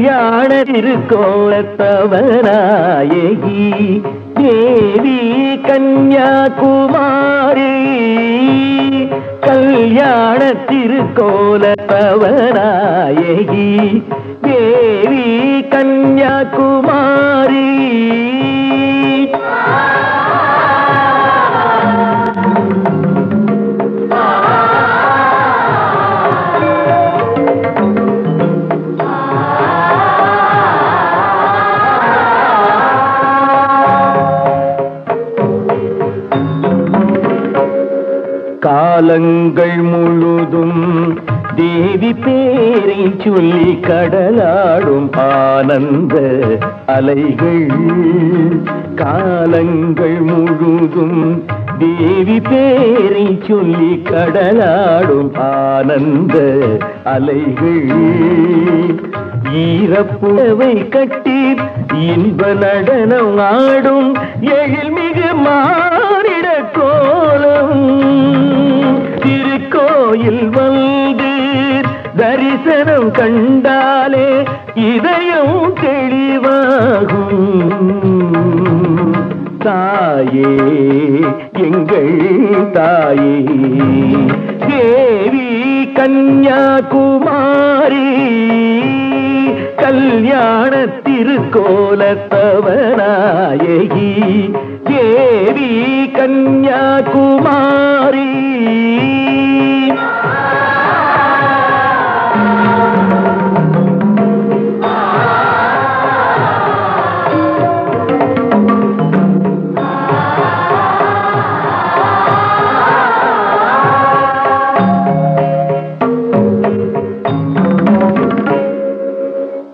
கல்யாண திருக்கோலத்தவனாயகி தேவி கன்யாகுமாரி கல்யாண திருக்கோலத்தவனாயகி தேவி கன்யாகுமாரி காலங்கள் முழுதும் தேவி பேரை சொல்லி கடலாடும் ஆனந்த அலைகள் காலங்கள் முழுதும் தேவி பேரை சொல்லி கடலாடும் ஆனந்த அலைகள் ஈரப்புடவை கட்டி இன்ப நடனம் ஆடும் எழில்மிகு மானிட கோலம் திருக்கோயில் வந்து தரிசனம் கண்டாலே இதயம் தெளிவாகும் தாயே எங்கள் தாயே தேவி கன்யாகுமாரி கல்யாண திருக்கோலத்தவனாயகி தேவி கன்யாகுமாரி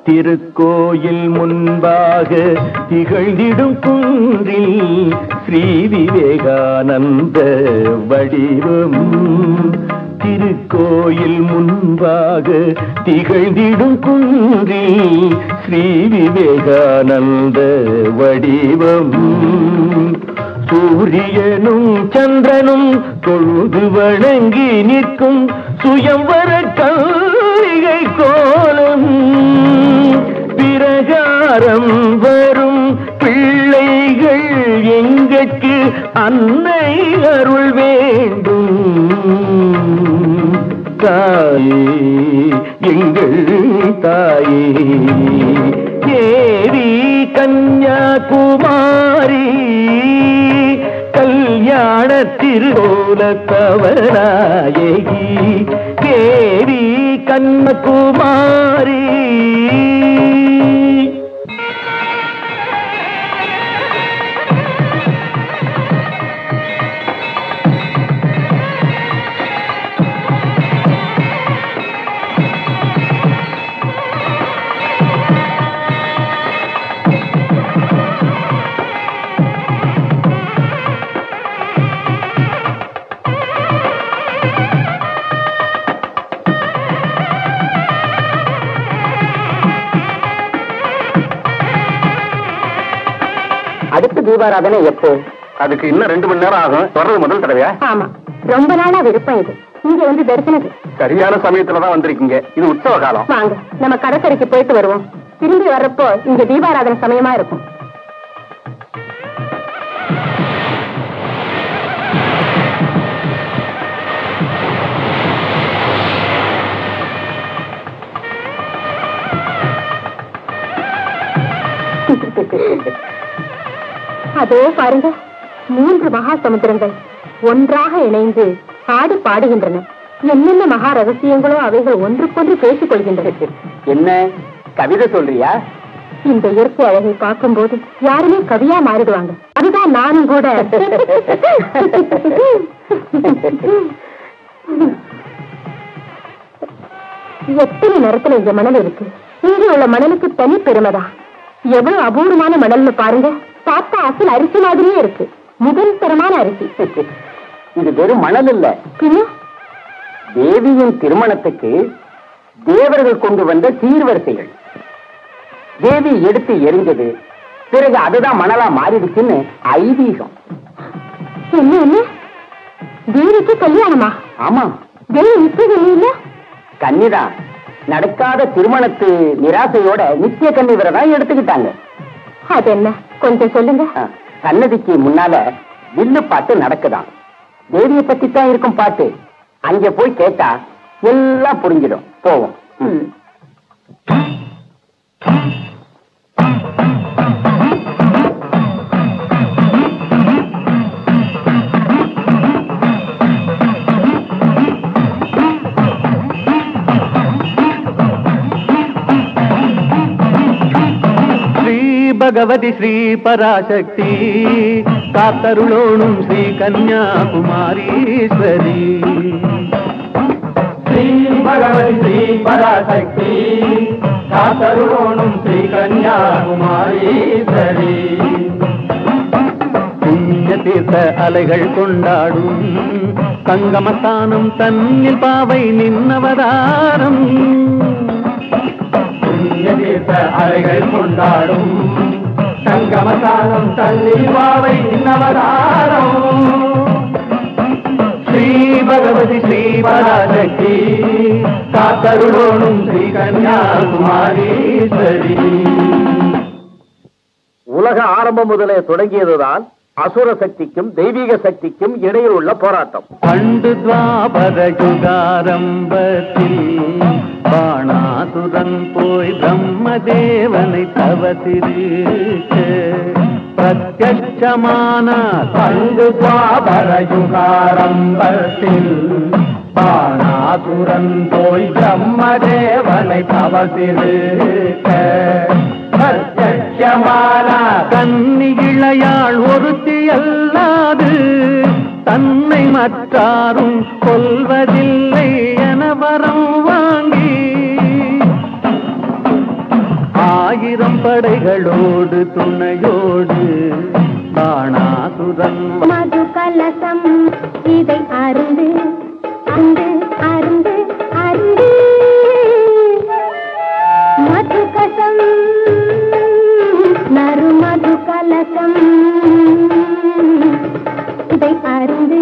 திருக்கோயில் முன்பாக திகழ்ந்திடும் குன்றில் ஸ்ரீ விவேகானந்த வடிவம் திருக்கோயில் முன்பாக திகழ்ந்திடும் குன்றில் ஸ்ரீ விவேகானந்த வடிவம் சூரியனும் சந்திரனும் தொழுது வணங்கி நிற்கும் சுயம்வர கல்லிகை கோலம் பிரகாரம் வரும் பிள்ளைகள் எங்களுக்கு அன்னை அருள் வேண்டும் தாயே எங்கள் தாயே தேவி கன்யாகுமாரி கல்யாண திருக்கோலத்தவனாயகி தேவி கன்யாகுமாரி அடுத்த தீபாராதனை எப்போ? அதுக்கு இன்னும் 2 மணி நேரம் ஆகும். வர்றது முதல் தடவையா? ஆமா, ரொம்ப நாளா விருப்பம் இது. இங்க வந்து தரிசனது சரியான சமயத்துலதான் வந்திருக்கீங்க. இது உற்சவ காலம். வாங்க நம்ம கடற்கரைக்கு போயிட்டு வருவோம். திரும்பி வர்றப்போ இங்க தீபாராதனை சமயமா இருக்கும். அதோ பாருங்க, 3 மகா சமுத்திரங்கள் ஒன்றாக இணைந்து பாடி பாடுகின்றன. என்னென்ன மகா ரகசியங்களோ அவைகள் ஒன்றுக்கொன்று பேசிக் கொள்கின்றன. என்ன கவிதை சொல்றியா? இந்த இயற்கை அழகை பார்க்கும் போது யாருமே கவியா மாறிடுவாங்க. அதுதான் நானும் கூட. எத்தனை நேரத்துல இந்த மணல் இருக்கு. இங்கே உள்ள மணலுக்கு தனி பெருமைதான். எவ்வளவு அபூர்வமான மணல்னு பாருங்க. பார்த்தா அசல் அரிசி மாதிரியே இருக்கு. முதல் தரமான அரிசி. இது வெறும் மணல் இல்ல, தேவியின் திருமணத்துக்கு தேவர்கள் கொண்டு வந்த சீர்வரிசைகள். தேவி எடுத்து எரிஞ்சது, பிறகு அதுதான் மணலா மாறிடுச்சுன்னு ஐதீகம். என்ன என்ன தேவிக்கு கல்யாணமா? ஆமா, தேவி இப்ப இல்ல கன்னிதான். நடக்காத திருமணத்து நிராசையோட நித்திய கன்னி விரதம் எடுத்துக்கிட்டாங்க. அது என்ன கொஞ்சம் சொல்லுங்க. சன்னதிக்கு முன்னால வில்லு பாட்டு நடக்குதான். தேவியை பத்தி தான் இருக்கும் பாட்டு. அங்க போய் கேட்டா எல்லாம் புரிஞ்சிடும். போவோம். भगवती श्री पराशक्ति कातरुलोणुं श्री कन्याकुमारीश्वरी श्री भगवती श्री पराशक्ति कातरुलोणुं श्री कन्याकुमारीश्वरी புண்ணியதீர்த்த அலைகள் கொண்டாடும் சங்கமஸ்தானம் தன்னில் பாவை நின்னவதாரம். புண்ணியதீர்த்த அலைகள் கொண்டாடும் சங்கமஸ்தானம் தன்னில் பாவை நின்னவதாரம். ஸ்ரீ பகவதி ஸ்ரீ பராசக்தி காத்தருளோணும் ஸ்ரீ கன்யாகுமாரீஸ்வரி. உலக ஆரம்பம் முதலே தொடங்கியதுதான் அசுர சக்திக்கும் தெய்வீக சக்திக்கும் இடையில் உள்ள போராட்டம். பண்டு துவாபர யுகாரம்பத்தில் பாணாசுரன் போய் பிரம்மதேவனை தவசிருக்க பிரத்யட்சமான. பண்டு துவாபர யுகாரம்பத்தில் பாணாசுரன் போய் பிரம்மதேவனை தவசிருக்க பிரத்யட்சமான. கன்னி இளையாள் ஒருத்தி அல்லாது தன்னை மற்றாரும் கொல்வதில்லை என வரம் வாங்கி 1000 படைகளோடு துணையோடு பாணாசுரன் மது கலசம் இதை அருந்து அருந்து அருந்து அருந்து மது கசம் நறுமது கலசம் இதை அருந்து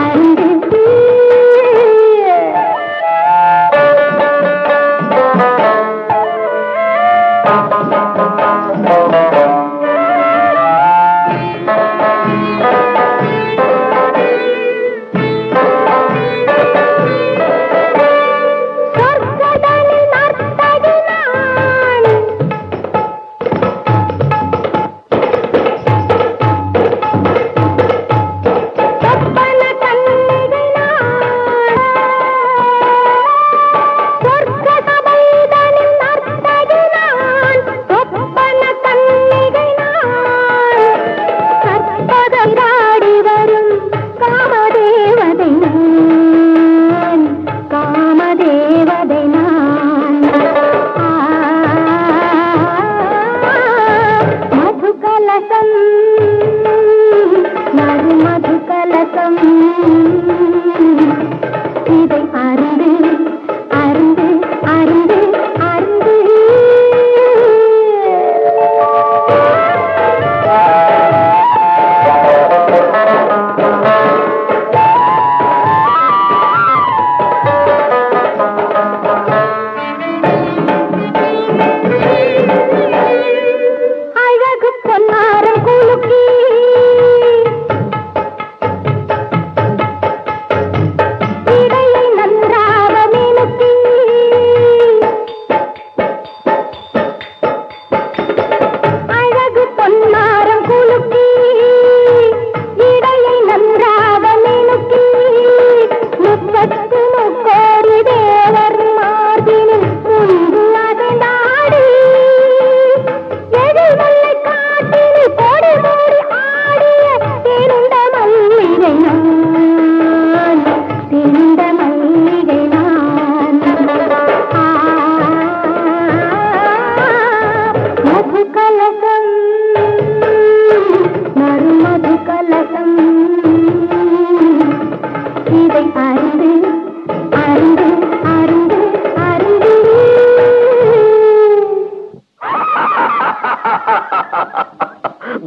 அருந்து.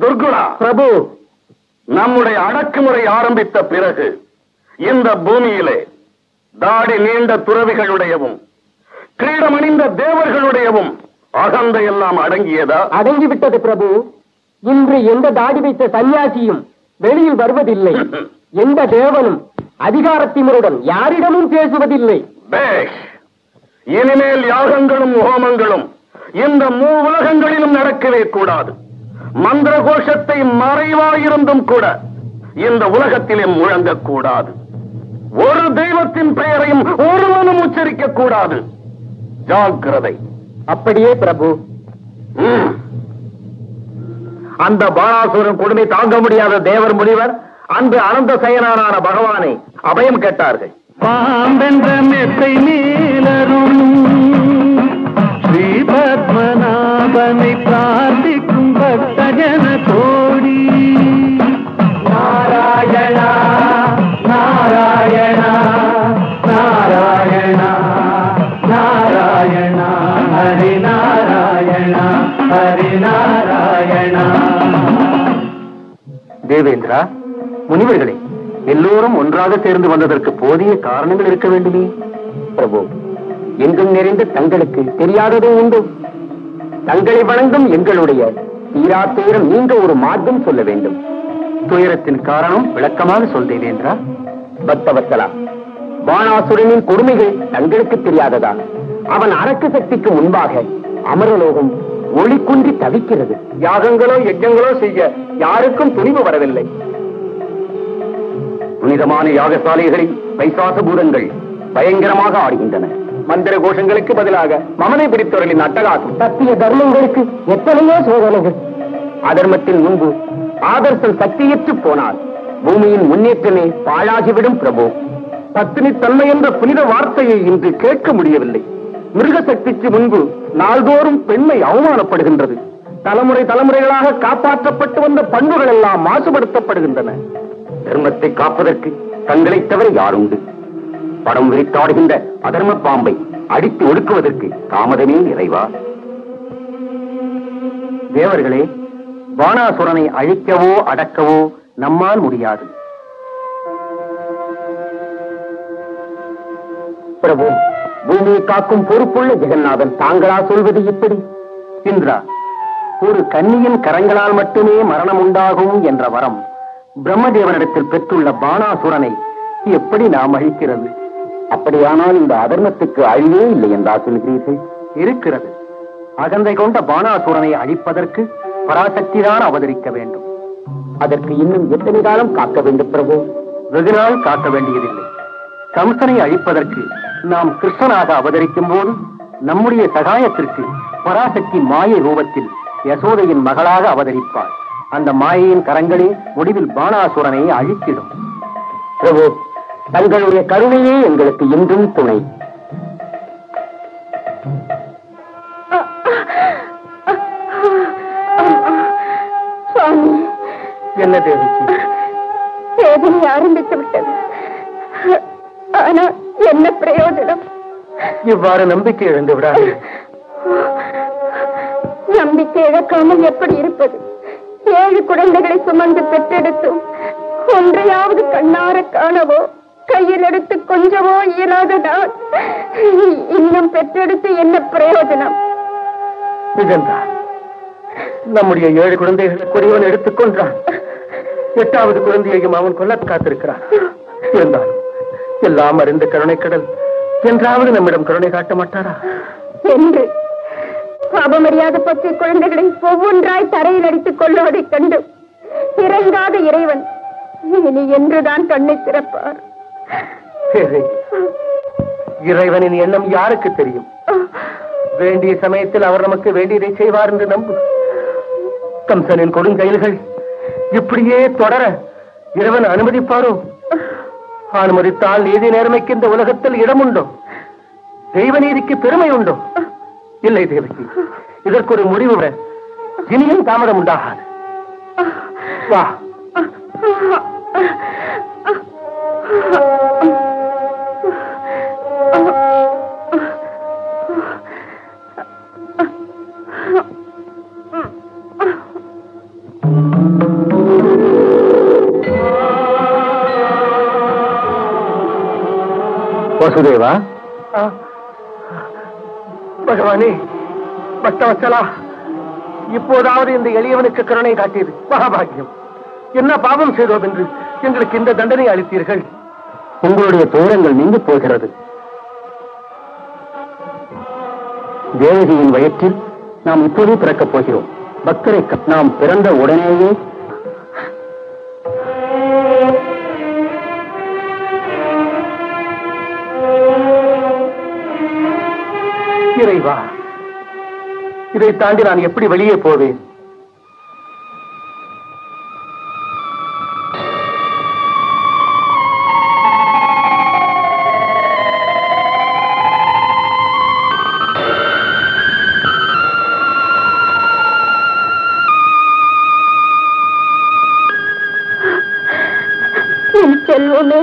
துர்குணா பிரபு, நம்முடைய அடக்குமுறை ஆரம்பித்த பிறகு இந்த பூமியிலே தாடி நீண்ட துறவிகளுடையவும் கிரீடம் அணிந்த தேவர்களுடையவும் அகந்தை எல்லாம் அடங்கியதா? அடங்கிவிட்டது பிரபு. இன்று எந்த தாடி வைத்த சன்னியாசியும் வெளியில் வருவதில்லை. எந்த தேவனும் அதிகாரத்தினருடன் யாரிடமும் பேசுவதில்லை. பேஷ். இனிமேல் யாகங்களும் ஹோமங்களும் இந்த உலகங்களிலும் நடக்கவே கூடாது. மந்திர கோஷத்தை மறைவாயிருந்தும் கூட இந்த உலகத்திலே முழங்கக்கூடாது. ஒரு தெய்வத்தின் பெயரையும் ஒருவனும் உச்சரிக்க கூடாது. ஜாக்கிரதை. அப்படியே பிரபு. அந்த பாணாசுரன் கொடுமை தாங்க முடியாத தேவர் முனிவர் அன்று அனந்த சயனான பகவானை அபயம் கேட்டார்கள். பாம்பென்ற மெத்தை மேலரும் ஸ்ரீ பத்மநாபனை பிரார்த்திக்கும் பக்தஜன கோடி. நாராயணா நாராயணா நாராயணா நாராயணா ஹரி நாராயணா ஹரி நாராயணா. தேவேந்திரா, முனிவர்களே, எல்லோரும் ஒன்றாக சேர்ந்து வந்ததற்கு போதிய காரணங்கள் இருக்க வேண்டுமே. பிரபு, எங்கும் நிறைந்த தங்களுக்கு தெரியாததும் உண்டு. தங்களை வணங்கும் எங்களுடைய தீரா துயரம் நீங்க ஒரு மார்க்கம் சொல்ல வேண்டும். துயரத்தின் காரணம் விளக்கமாக சொல் தேவேந்திரா. பக்தவத்சலா, பாணாசுரனின் கொடுமைகள் தங்களுக்கு தெரியாததா? அவன் அரக்கு சக்திக்கு முன்பாக அமரலோகம் ஒளி குன்றி தவிக்கிறது. யாகங்களோ யஜ்ஞங்களோ செய்ய யாருக்கும் துணிவு வரவில்லை. புனிதமான யாகசாலைகளில் பைசாச பூதங்கள் பயங்கரமாக ஆடுகின்றன. மந்திர கோஷங்களுக்கு பதிலாக மமதை பிடித்தவர்களின் அட்டகாசம். சத்திய தர்மங்களுக்கு எத்தனையோ சோதனைகள். அதர்மத்தின் முன்பு ஆதர்சம் சக்தியற்று போனால் பூமியின் முன்னேற்றமே பாழாகிவிடும். பிரபு, பத்தினி தன்மை என்ற புனித வார்த்தையை இன்று கேட்க முடியவில்லை. மிருக சக்திக்கு முன்பு நாள்தோறும் பெண்மை அவமானப்படுகின்றது. தலைமுறை தலைமுறைகளாக காப்பாற்றப்பட்டு வந்த பண்புகள் எல்லாம் மாசுபடுத்தப்படுகின்றன. தர்மத்தை காப்பதற்கு தங்களை தவிர யாருண்டு? படம் விரித்தாடுகின்ற அதர்ம பாம்பை அடித்து ஒடுக்குவதற்கு தாமதமே இறைவா. தேவர்களே, பாணாசுரனை அழிக்கவோ அடக்கவோ நம்மால் முடியாது. பிரபு, பூமியை காக்கும் பொறுப்புள்ள ஜெகநாதன் தாங்களா சொல்வது இப்படி? இந்திரா, ஒரு கன்னியின் கரங்களால் மட்டுமே மரணம் உண்டாகும் என்ற வரம் பிரம்மதேவனிடத்தில் பெற்றுள்ள பாணாசுரனை எப்படி நாம் அழிக்கிறது? அப்படியானால் இந்த அதர்மத்துக்கு அழிவே இல்லை என்றா சொல்கிறீர்கள்? இருக்கிறது. அகந்தை கொண்ட பாணாசுரனை அழிப்பதற்கு பராசக்திதான் அவதரிக்க வேண்டும். அதற்கு இன்னும் எத்தனை காலம் காக்க வேண்டும் பிரபு? வெகு நாள் காக்க வேண்டியதில்லை. கம்சனை அழிப்பதற்கு நாம் கிருஷ்ணனாக அவதரிக்கும் போது நம்முடைய சகாயத்திற்கு பராசக்தி மாயை ரூபத்தில் யசோதையின் மகளாக அவதரிப்பாள். அந்த மாயையின் கரங்களே முடிவில் பாணாசுரனை அழித்திடும். பிரபு, தங்களுடைய கருணையே எங்களுக்கு இன்றும் துணை. என்ன தேவிக்கு? வேதனை ஆரம்பித்து விட்டது. ஆனா என்ன பிரயோஜனம்? இவ்வாறு நம்பிக்கை இழந்து விடாது. நம்பிக்கை இழக்காமல் எப்படி இருப்பது? 7 குழந்தைகளை சுமந்து பெற்றெடுத்தும் ஒன்றையாவது கண்ணார காணவோ கையில் எடுத்து கொஞ்சவோ இயலாத நான் இன்னும் பெற்றெடுத்து என்ன பிரயோஜனம்? நிஜந்தா, நம்முடைய 7 குழந்தைகளுக்கு ஒருவன் எடுத்துக்கொண்டான். 8வது குழந்தையையும் அவன் கொல்ல காத்திருக்கிறான். இருந்தாலும் எல்லாம் அறிந்த கருணைக்கடல் என்றாவது நம்மிடம் கருணை காட்ட மாட்டாரா என்று பாபமறியாத பச்சை குழந்தைகளை ஒவ்வொன்றாய் தரையில் அடித்துக் கொள்ளுவதைக் கண்டு இறங்காத இறைவன் இனி என்றுதான் கண்ணை திறப்பார்? இறைவனின் எண்ணம் யாருக்கு தெரியும்? வேண்டிய சமயத்தில் அவர் நமக்கு வேண்டியதை செய்வார் என்று நம்பு. கம்சனின் கொடுங்கயில்கள் இப்படியே தொடர இறைவன் அனுமதிப்பாரோ? அனுமதித்தால் நீதி நேர்மைக்கு இந்த உலகத்தில் இடம் உண்டோ? தெய்வ நீதிக்கு பெருமை உண்டோ? இல்லை தேவகி, இதற்கு ஒரு முடிவு விட இனியும் தாமதம் உண்டாகாது. வா. வசுதேவா, பகவானே, பக்தவத்சலா, இப்போதாவது இந்த எளியவனுக்கு கருணை காட்டியது மகாபாகியம். என்ன பாவம் செய்தோம் என்று எங்களுக்கு இந்த தண்டனை அளித்தீர்கள்? உங்களுடைய துயரங்கள் நீங்கி போகிறது. தேவகியின் வயிற்றில் நாம் இப்போதே பிறக்கப் போகிறோம். பக்தரை நாம் பிறந்த உடனேயே இறைவா, இதை தாண்டி நான் எப்படி வெளியே போவேன்? என் செல்வமே,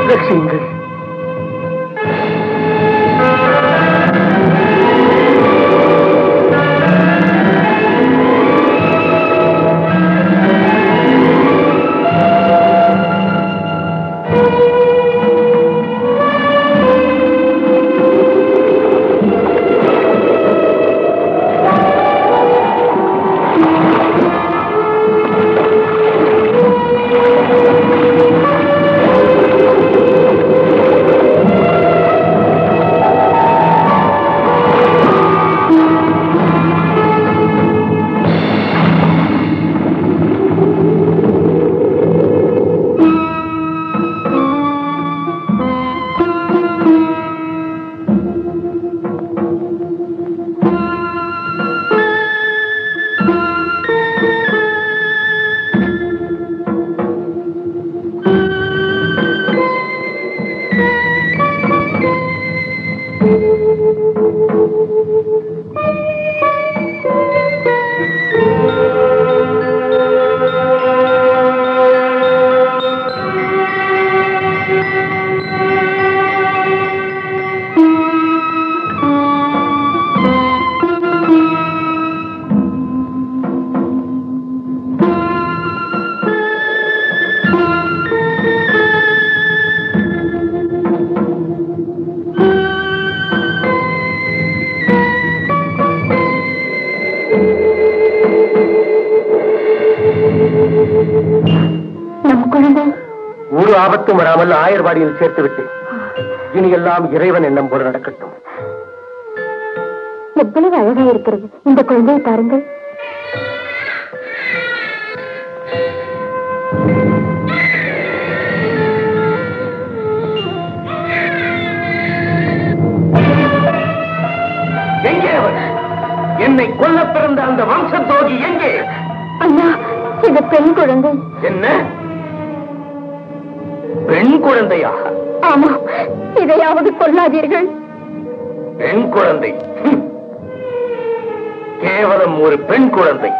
ரட்சியுங்கள். நம் குழந்தை ஒரு ஆபத்தும் வராமல் ஆயர்வாடியில் சேர்த்து விட்டேன். இனி எல்லாம் இறைவன் எண்ணம் போல நடக்கட்டும். எவ்வளவு அழகா இருக்கிறது இந்த குழந்தையை பாருங்கள். எங்கே அவன்? என்னை கொல்ல பிறந்த அந்த வம்சத்தோகி எங்கே? அண்ணா, இது பெண் குழந்தை. என்ன பெண் குழந்தையா? ஆமா, இதையாவது கொல்லாதீர்கள். பெண் குழந்தை? கேவலம் ஒரு பெண் குழந்தை.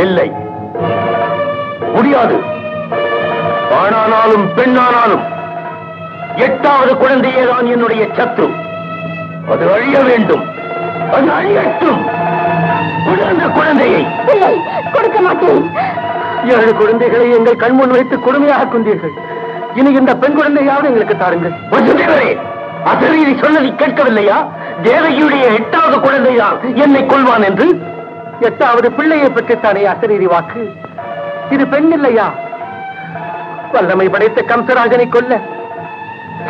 இல்லை, முடியாது. ஆணானாலும் பெண்ணானாலும் 8வது குழந்தையேதான் என்னுடைய சத்ரு. அது அழிய வேண்டும். அது அழியட்டும். அந்த குழந்தையை இல்லை, கொடுக்க மாட்டேன். 7 குழந்தைகளை எங்கள் கண்முன் வைத்து கொடுமையாக கொண்டீர்கள். இனி இந்த பெண் குழந்தையாவது எங்களுக்கு தாருங்கள். அசரீரி சொன்னதை கேட்கவில்லையா? தேவகியுடைய 8வது குழந்தைதான் என்னை கொள்வான் என்று. 8வது பிள்ளையை பெற்றுத்தானே அசரீரி வாக்கு. இது பெண் இல்லையா? வல்லமை படைத்த கம்சராஜனை கொல்ல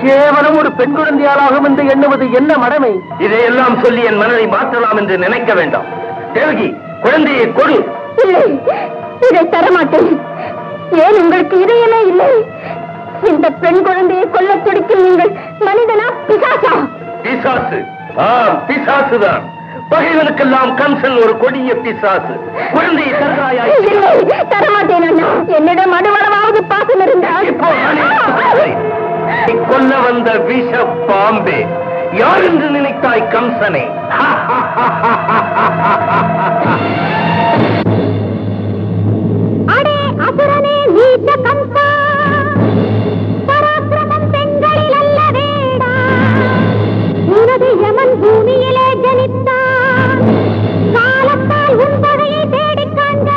கேவலம் ஒரு பெண் குழந்தையாளாகும் என்று எண்ணுவது என்ன மடமை? இதையெல்லாம் சொல்லி என் மனதை மாற்றலாம் என்று நினைக்க வேண்டாம். தேவகி, குழந்தையை கொடு. இல்லை, இதை தரமாட்டேன். ஏன் உங்களுக்கு இதயமே இல்லை? இந்த பெண் குழந்தையை கொல்ல துடிக்கும் நீங்கள் மனிதனா பிசாசா? பிசாசு, பிசாசுதான். பகைவனுக்கெல்லாம் கம்சன் ஒரு கொடிய பிசாசு. குழந்தையை தருகிறாயா? இல்லை, தரமாட்டேன் அண்ணா. என்னிடம் அணுவளவாவது பாசம் இருந்தால் இப்போ கொல்ல வந்த விஷ பாம்பே, யார் என்று நினைத்தாய் கம்சனே? அடே அசுரனே, நீச்ச கம்சா, பராக்கிரமம் பெண்களில் அல்லவேடா. உனது யமன் பூமியிலே ஜனித்தான், காலத்தால் உன் பகையை தேடிக் காண்க.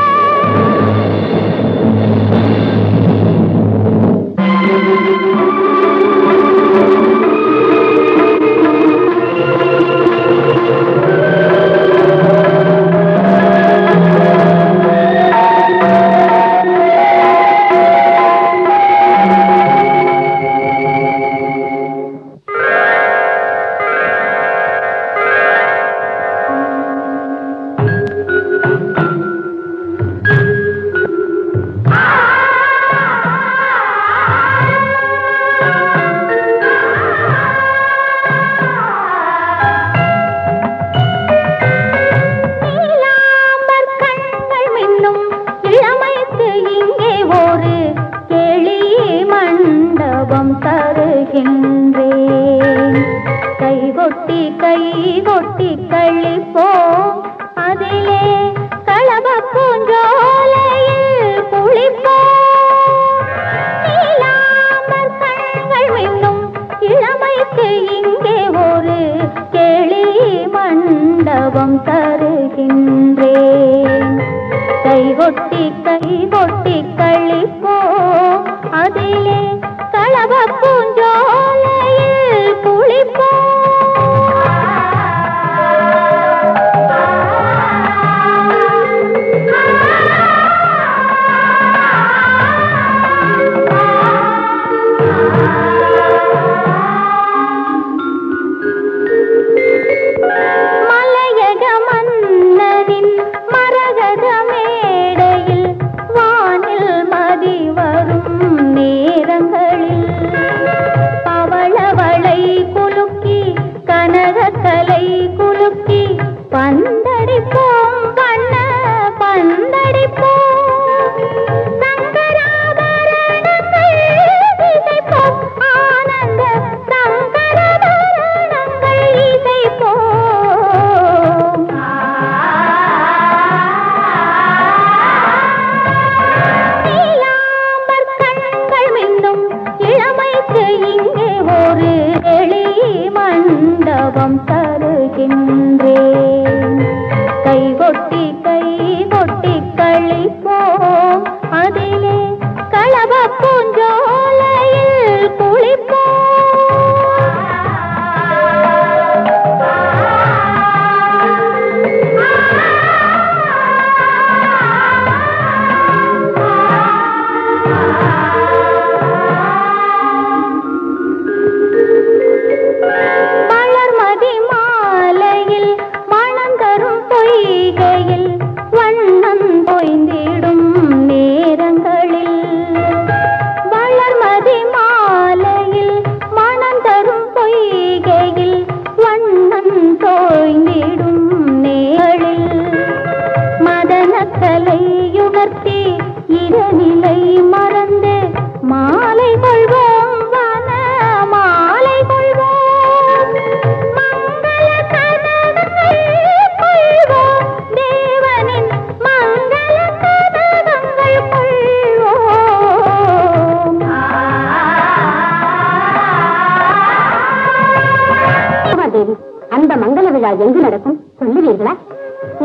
எங்கு நடக்கும் சொல்லுவீர்களா?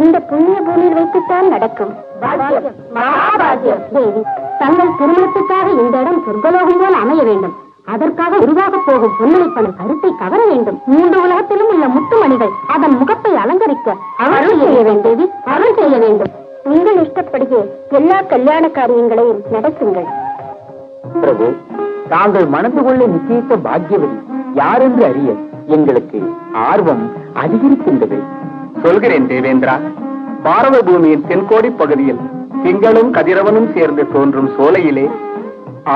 இந்த புண்ணிய பூமியில் வைத்துத்தான் நடக்கும். தேவி, தங்கள் திருமணத்துக்காக இந்த இடம் சொர்க்கலோகம் போல் அமைய வேண்டும். அதற்காக உருவாக போகும் பொன்னிலைப்பன கருத்தை கவர வேண்டும். 3 உலகத்திலும் உள்ள முத்துமணிகள் அதன் முகத்தை அலங்கரிக்க அருள் செய்ய வேண்டும். அருள் செய்ய வேண்டும். உங்கள் இஷ்டப்படியே எல்லா கல்யாண காரியங்களையும் நடத்துங்கள். பிரபு, தாங்கள் மணந்து கொள்ள நிச்சயித்த பாக்கியவதி யாரென்று அறிய எங்களுக்கு ஆர்வம் அதிகரிக்கின்றது. சொல்கிறேன் தேவேந்திரா. பாரத பூமியின் தென்கோடி பகுதியில் திங்களும் கதிரவனும் சேர்ந்து தோன்றும் சோலையிலே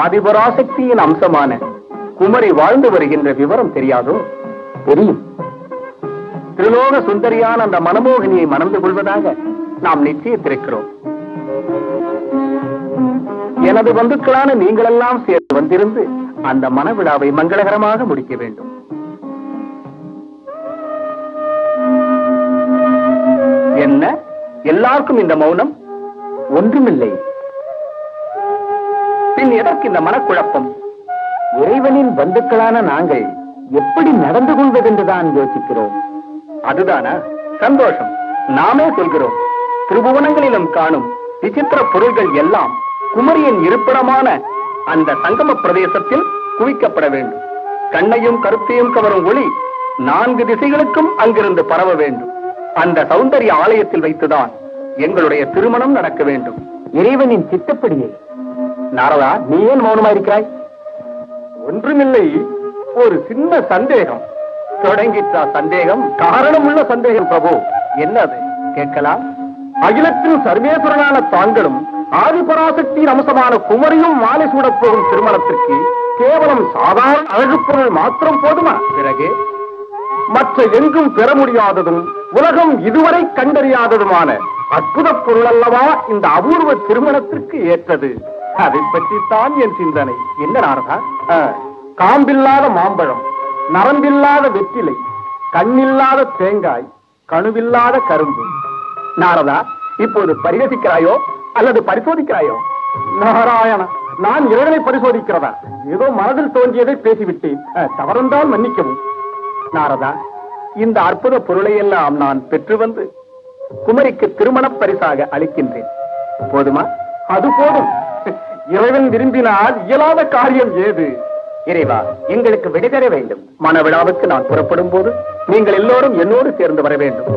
ஆதிபராசக்தியின் அம்சமான குமரி வாழ்ந்து வருகின்ற விவரம் தெரியாதோ? தெரியும். திரிலோக சுந்தரியான அந்த மனமோகினியை மணந்து கொள்வதாக நாம் நிச்சயித்திருக்கிறோம். எனது பந்துக்களான நீங்களெல்லாம் சேர்ந்து வந்திருந்து அந்த மனவிழாவை மங்களகரமாக முடிக்க வேண்டும். என்ன எல்லாருக்கும் இந்த மௌனம்? ஒன்றுமில்லை. பின் எதற்கு இந்த மனக்குழப்பம்? இறைவனின் பந்துக்களான நாங்கள் எப்படி நடந்து கொள்வதென்றுதான் யோசிக்கிறோம். அதுதானா? சந்தோஷம். நாமே சொல்கிறோம். திரிபுவனங்களிலும் காணும் விசித்திர பொருள்கள் எல்லாம் குமரியின் இருப்பிடமான அந்த சங்கம பிரதேசத்தில் குவிக்கப்பட வேண்டும். கண்ணையும் கருத்தையும் கவரும் ஒளி 4 திசைகளுக்கும் அங்கிருந்து பரவ வேண்டும். அந்த சௌந்தரிய ஆலயத்தில் வைத்துதான் எங்களுடைய திருமணம் நடக்க வேண்டும். இறைவனின் சித்தப்படியே. நாரதா, நீ ஏன் மௌனமா இருக்கிறாய்? ஒன்றுமில்லை, ஒரு சின்ன சந்தேகம். தொடங்கிற்றா சந்தேகம்? காரணமுள்ள சந்தேகம் பிரபு. என்னது கேட்கலாம்? அகிலத்தின் சர்வேஸ்வரனான தாங்களும் ஆதிபராசக்தியின் அம்சமான குமரியும் மாலை சூடப் போகும் திருமணத்திற்கு கேவலம் சாதாரண அழகு பொருள் மாத்திரம் போதுமா? பிறகு மற்ற எங்கும் பெற முடியாததும் உலகம் இதுவரை கண்டறியாததுமான அற்புத பொருள் அல்லவா இந்த அபூர்வ திருமணத்திற்கு ஏற்றது. அதை பற்றித்தான் என் சிந்தனை. என்ன நாரதா? காம்பில்லாத மாம்பழம், நரம்பில்லாத வெற்றிலை, கண்ணில்லாத தேங்காய், கணுவில்லாத கரும்பு. நாரதா, இப்போது பரிகசிக்கிறாயோ அல்லது பரிசோதிக்கிறாயோ? நாராயணா, நான் இறைவனை பரிசோதிக்கிறதா? ஏதோ மனதில் தோன்றியதை பேசிவிட்டேன். தவறென்றால் மன்னிக்கவும். நாரதா, இந்த அற்புத பொருளை எல்லாம் நான் பெற்று வந்து குமரிக்கு திருமண பரிசாக அளிக்கின்றேன். போதுமா? அது போதும். இறைவன் விரும்பினால் இயலாத காரியம் ஏது? இறைவா, எங்களுக்கு விடைதர வேண்டும். மனவிழாவுக்கு நான் புறப்படும் போது நீங்கள் எல்லோரும் என்னோடு சேர்ந்து வர வேண்டும்.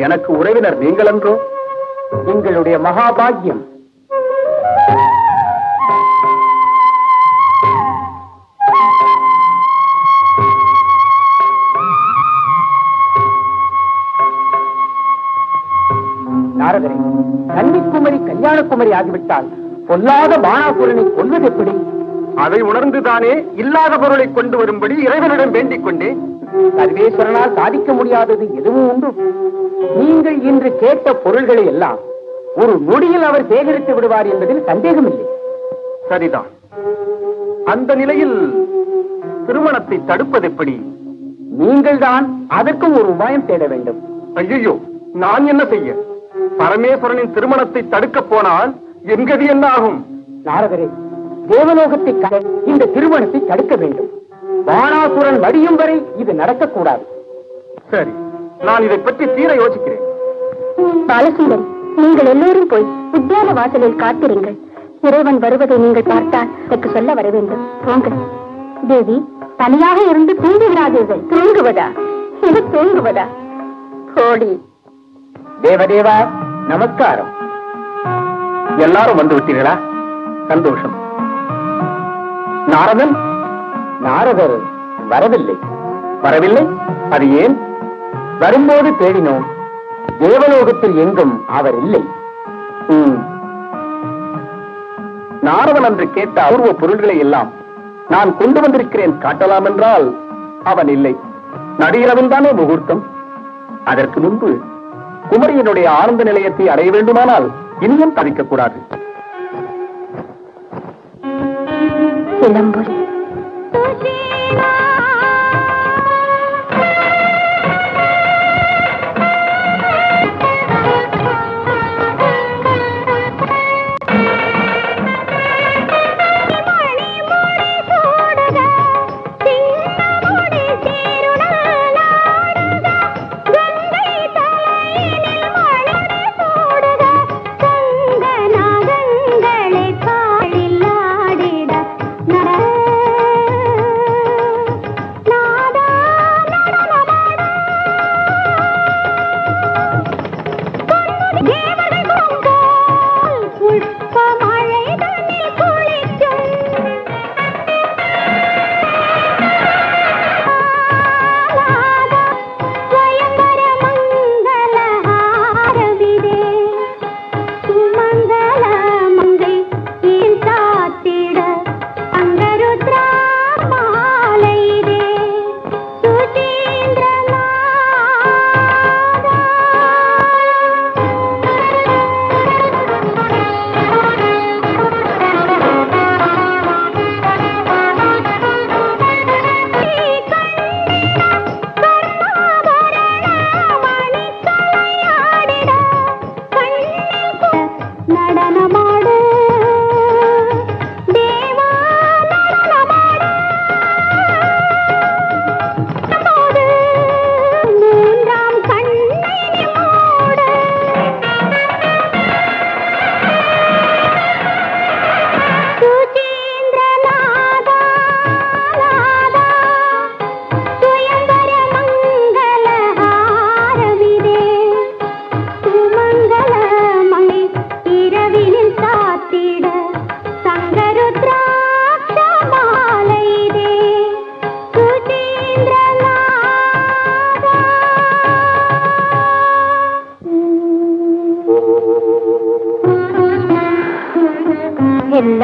எனக்கு உறவினர் நீங்கள் என்றோ? எங்களுடைய மகாபாகியம். நாரதரே, கன்னிக்குமரி கல்யாணக்குமரி ஆகிவிட்டால் பொல்லாத பானாசுரனை கொல்வது எப்படி? அதை உணர்ந்துதானே இல்லாத பொருளை கொண்டு வரும்படி இறைவனிடம் வேண்டிக் கொண்டேன். சர்வேஸ்வரனால் சாதிக்க முடியாதது எதுவும் உண்டு? நீங்கள் இன்று கேட்ட பொருள்களை எல்லாம் ஒரு நொடியில் அவர் சேகரித்து விடுவார் என்பதில் சந்தேகமில்லை. சரிதான். அந்த நிலையில் திருமணத்தை தடுப்பது எப்படி? நீங்கள் தான் அதற்கும் ஒரு உபாயம் தேட வேண்டும். ஐயோ, நான் என்ன செய்ய? பரமேஸ்வரனின் திருமணத்தை தடுக்க போனால் என்கதி என்ன ஆகும்? நாரதரே, தேவலோகத்தை இந்த திருமணத்தை தடுக்க வேண்டும். பானாசுரன் வடியும் வரை இது நடக்கக்கூடாது. சரி, நான் இதை பற்றி தீர யோசிக்கிறேன். பாலசுந்தரி, நீங்கள் எல்லோரும் போய் உத்தியான வாசலில் காத்திருங்கள். இறைவன் வருவதை நீங்கள் பார்த்தால் எனக்கு சொல்ல வர வேண்டும். போங்கள். தேவி, தனியாக இருந்து தூங்கி விடாதீர்கள். தூங்குவதா? இது தூங்குவதா? கோடி. தேவதேவா, நமஸ்காரம். எல்லாரும் வந்து விட்டீர்களா? சந்தோஷம். நாரதன்? நாரதர் வரவில்லை. வரவில்லை? அது ஏன்? வரும்போது தேடினோம். தேவலோகத்தில் எங்கும் அவர் இல்லை. நாரதன் என்று கேட்ட அபூர்வ பொருள்களை எல்லாம் நான் கொண்டு வந்திருக்கிறேன் காட்டலாம் என்றால் அவன் இல்லை. நடுஇரவில் தானே முகூர்த்தம். அதற்கு முன்பு குமரியினுடைய ஆனந்த நிலையத்தை அடைய வேண்டுமானால் இன்னும் தவிக்கக்கூடாது. சிலம்பொலி. நாகங்களே காலில் ஆடிட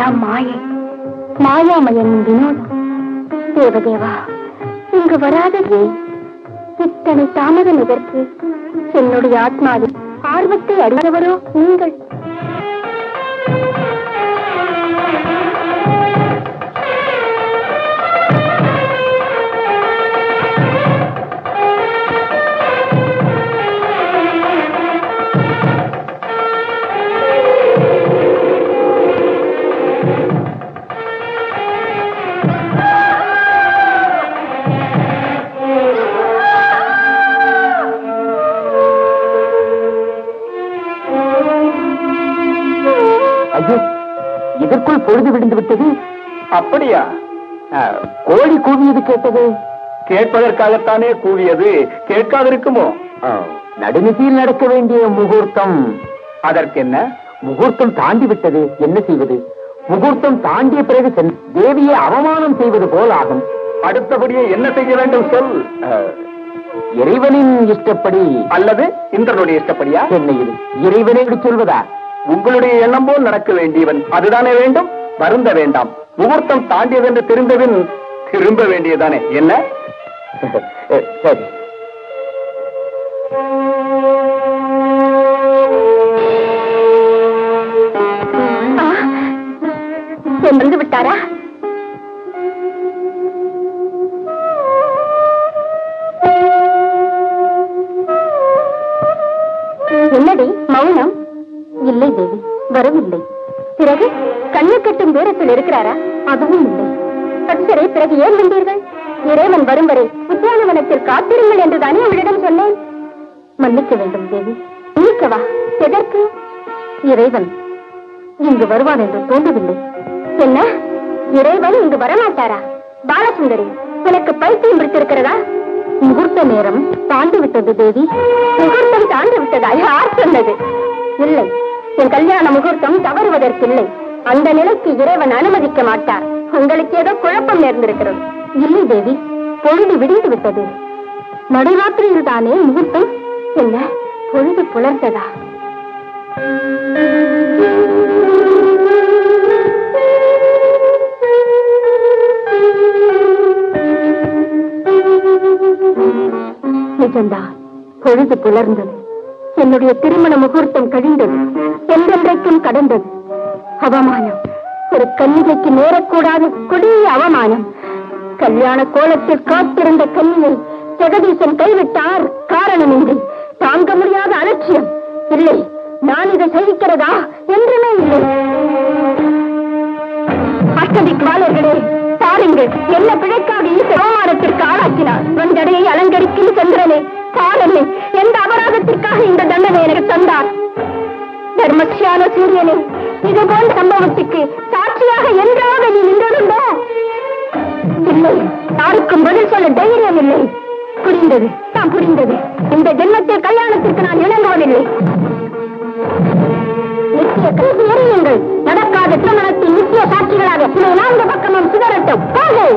எல்லாம் மாயை, மாயாமயன் வினோதம். தேவதேவா, இங்கு வராததே இத்தனை தாமதம் எதற்கு? என்னுடைய ஆத்மாவில் ஆர்வத்தை அறிந்தவரோ நீங்கள். இதற்குள் பொழுது விழுந்து விட்டது. அப்படியா? கோழி கூவியது கேட்டது. கேட்பதற்காகத்தானே கூவியது, கேட்காதிருக்குமோ? நடுநிசையில் நடக்க வேண்டிய முகூர்த்தம். அதற்கென்ன? முகூர்த்தம் தாண்டி விட்டது, என்ன செய்வது? முகூர்த்தம் தாண்டிய பிறகு தேவியை அவமானம் செய்வது போல் ஆகும். அடுத்தபடியே என்ன செய்ய வேண்டும் சொல். இறைவனின் இஷ்டப்படி அல்லது இந்திரனுடைய இஷ்டப்படியா? என்ன இது இறைவனை சொல்வதா? உங்களுடைய எண்ணம் போல் நடக்க வேண்டியவன் அதுதானே வேண்டும். வருந்த வேண்டாம். முகூர்த்தம் தாண்டியது என்று தெரிந்தபின் திரும்ப வேண்டியதானே என்ன? சரி. வந்து விட்டாரா? என்னடி மௌனம்? இல்லை தேவி, வரவில்லை. பிறகு கண்ணு கட்டும் தூரத்தில் இருக்கிறாரா? அதுவும் இல்லை. சரி, பிறகு ஏன் வந்தீர்கள்? இறைவன் வரும் வரை உத்தியானவனத்தில் காத்திருங்கள் என்றுதானே உங்களிடம் சொன்னேன். மன்னிக்க வேண்டும் தேவி. மன்னிக்கவா? எதற்கு? இறைவன் இங்கு வருவான் என்று தோன்றவில்லை. என்ன, இறைவன் இங்கு வரமாட்டாரா? பாலசுந்தரி, உனக்கு பைத்தியம் பிடித்திருக்கிறதா? முகூர்த்த நேரம் தாண்டி விட்டது தேவி. முகூர்த்தம் தாண்டி விட்டதா? யார் சொன்னது? இல்லை, என் கல்யாண முகூர்த்தம் தவறுவதற்கில்லை. அந்த நிலைக்கு இறைவன் அனுமதிக்க மாட்டார். உங்களுக்கு ஏதோ குழப்பம் நேர்ந்திருக்கிறது. இல்லை தேவி, பொழுது விடிந்து விட்டது. நடுராத்திரியில் தானே முகூர்த்தம். என்ன, பொழுது புலர்ந்ததா? நிஜம்தான், பொழுது புலர்ந்தது. என்னுடைய திருமண முகூர்த்தம் கழிந்தது, என்றென்றைக்கும் கடந்தது. அவமானம், ஒரு கன்னிகைக்கு நேரக்கூடாத கொடிய அவமானம். கல்யாண கோலத்தில் காத்திருந்த கன்னியை ஜெகதீசன் கைவிட்டார். காரணமின்றி. தாங்க முடியாத அலட்சியம். இல்லை, நான் இதை சகிக்கிறதா? என்றுமே இல்லை. அஷ்டதிக்பாலர்களே, பாருங்கள், என்ன பிழைக்காக அவமானத்திற்கு ஆளாக்கினார். வந்தடையை அலங்கரிக்கும் சந்திரனே, பாருங்கள், எந்த அபராதத்திற்காக இந்த தண்டனை எனக்கு தந்தார். தர்மக்ஷான சூரியனே, இது போன்ற சம்பவத்துக்கு சாட்சியாக என்றாவது நீ நின்றதுண்டோ? இல்லை, யாருக்கும் பதில் சொல்ல தைரியம் இல்லை. புரிந்தது, தான் புரிந்தது. இந்த ஜென்மத்தில் கல்யாணத்திற்கு நான் இணங்குவதில்லை. நித்திய கல்வி எறியுங்கள். நடக்காத திருமணத்தின் நித்திய சாட்சிகளாக இதை 4 பக்கமும் சிதறட்டும். போகு.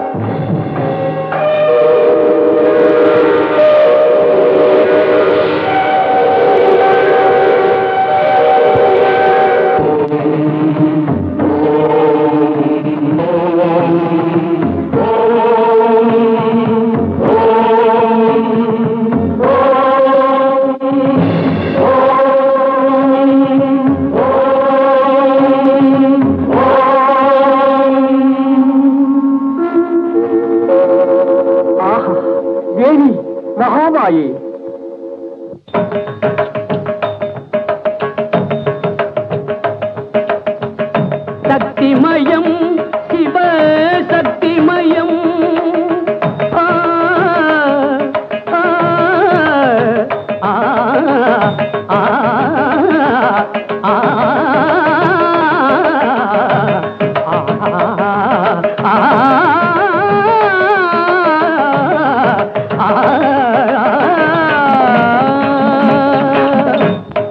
சக்திமயம், சிவ சக்திமயம்.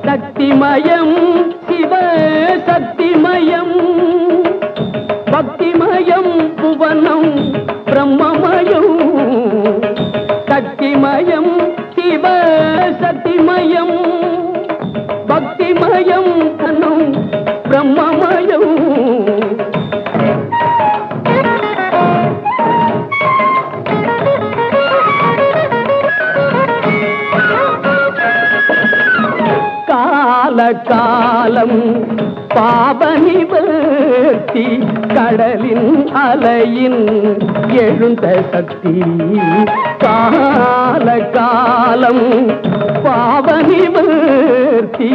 சக்திமயம், சிவ சக்திமயம். பக்திமயம் புவனம் பிரம்மமயம். சக்திமயம், சிவ சக்திமயம். பக்திமயம் புவனம் பிரம்மமயம். காலம் பாவனிவர்த்தி கடலின் அலையின் எழுந்த சக்தி கால காலம் பாவனிவர்த்தி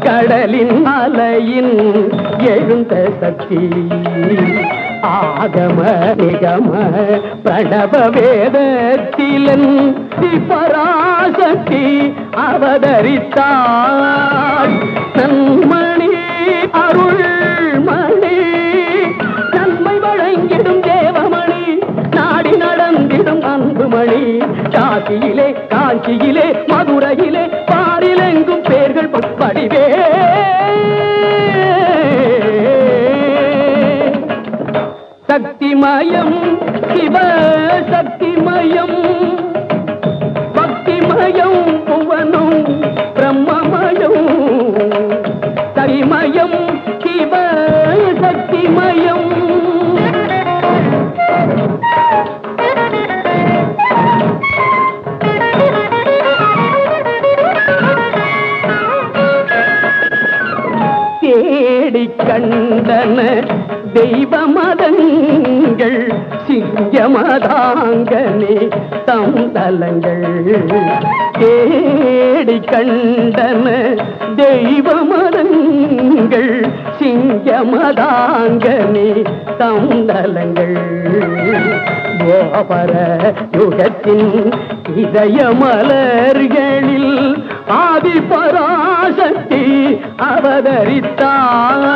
கடலின் அலையின் எழுந்த சக்தி ஆகம நிகம பிரணவ வேதத்திலன் பராசக்தி அவதரித்தாள் நன்மணி அருள்மணி நன்மை வழங்கிடும் தேவமணி நாடி நடந்திடும் அன்புமணி காசியிலே காஞ்சியிலே மதுரையிலே பாரிலெங்கும் பேர்கள் படிவே சக்திமயம் சிவ சக்திமயம் பக்திமயம் புவனம் பிரம்மமயம் சரிமயம் சிவ சக்திமயம் தேடி கண்டன தெய்வ மதங்கள் சிங்கமதாங்கனே தம் தலங்கள் தேடி கண்டன தெய்வ மதங்கள் சிங்கமதாங்கனே தம் தலங்கள் கோபர யுகத்தின் இதய மலர்களில் ஆதி பராசக்தி அவதரித்தாள்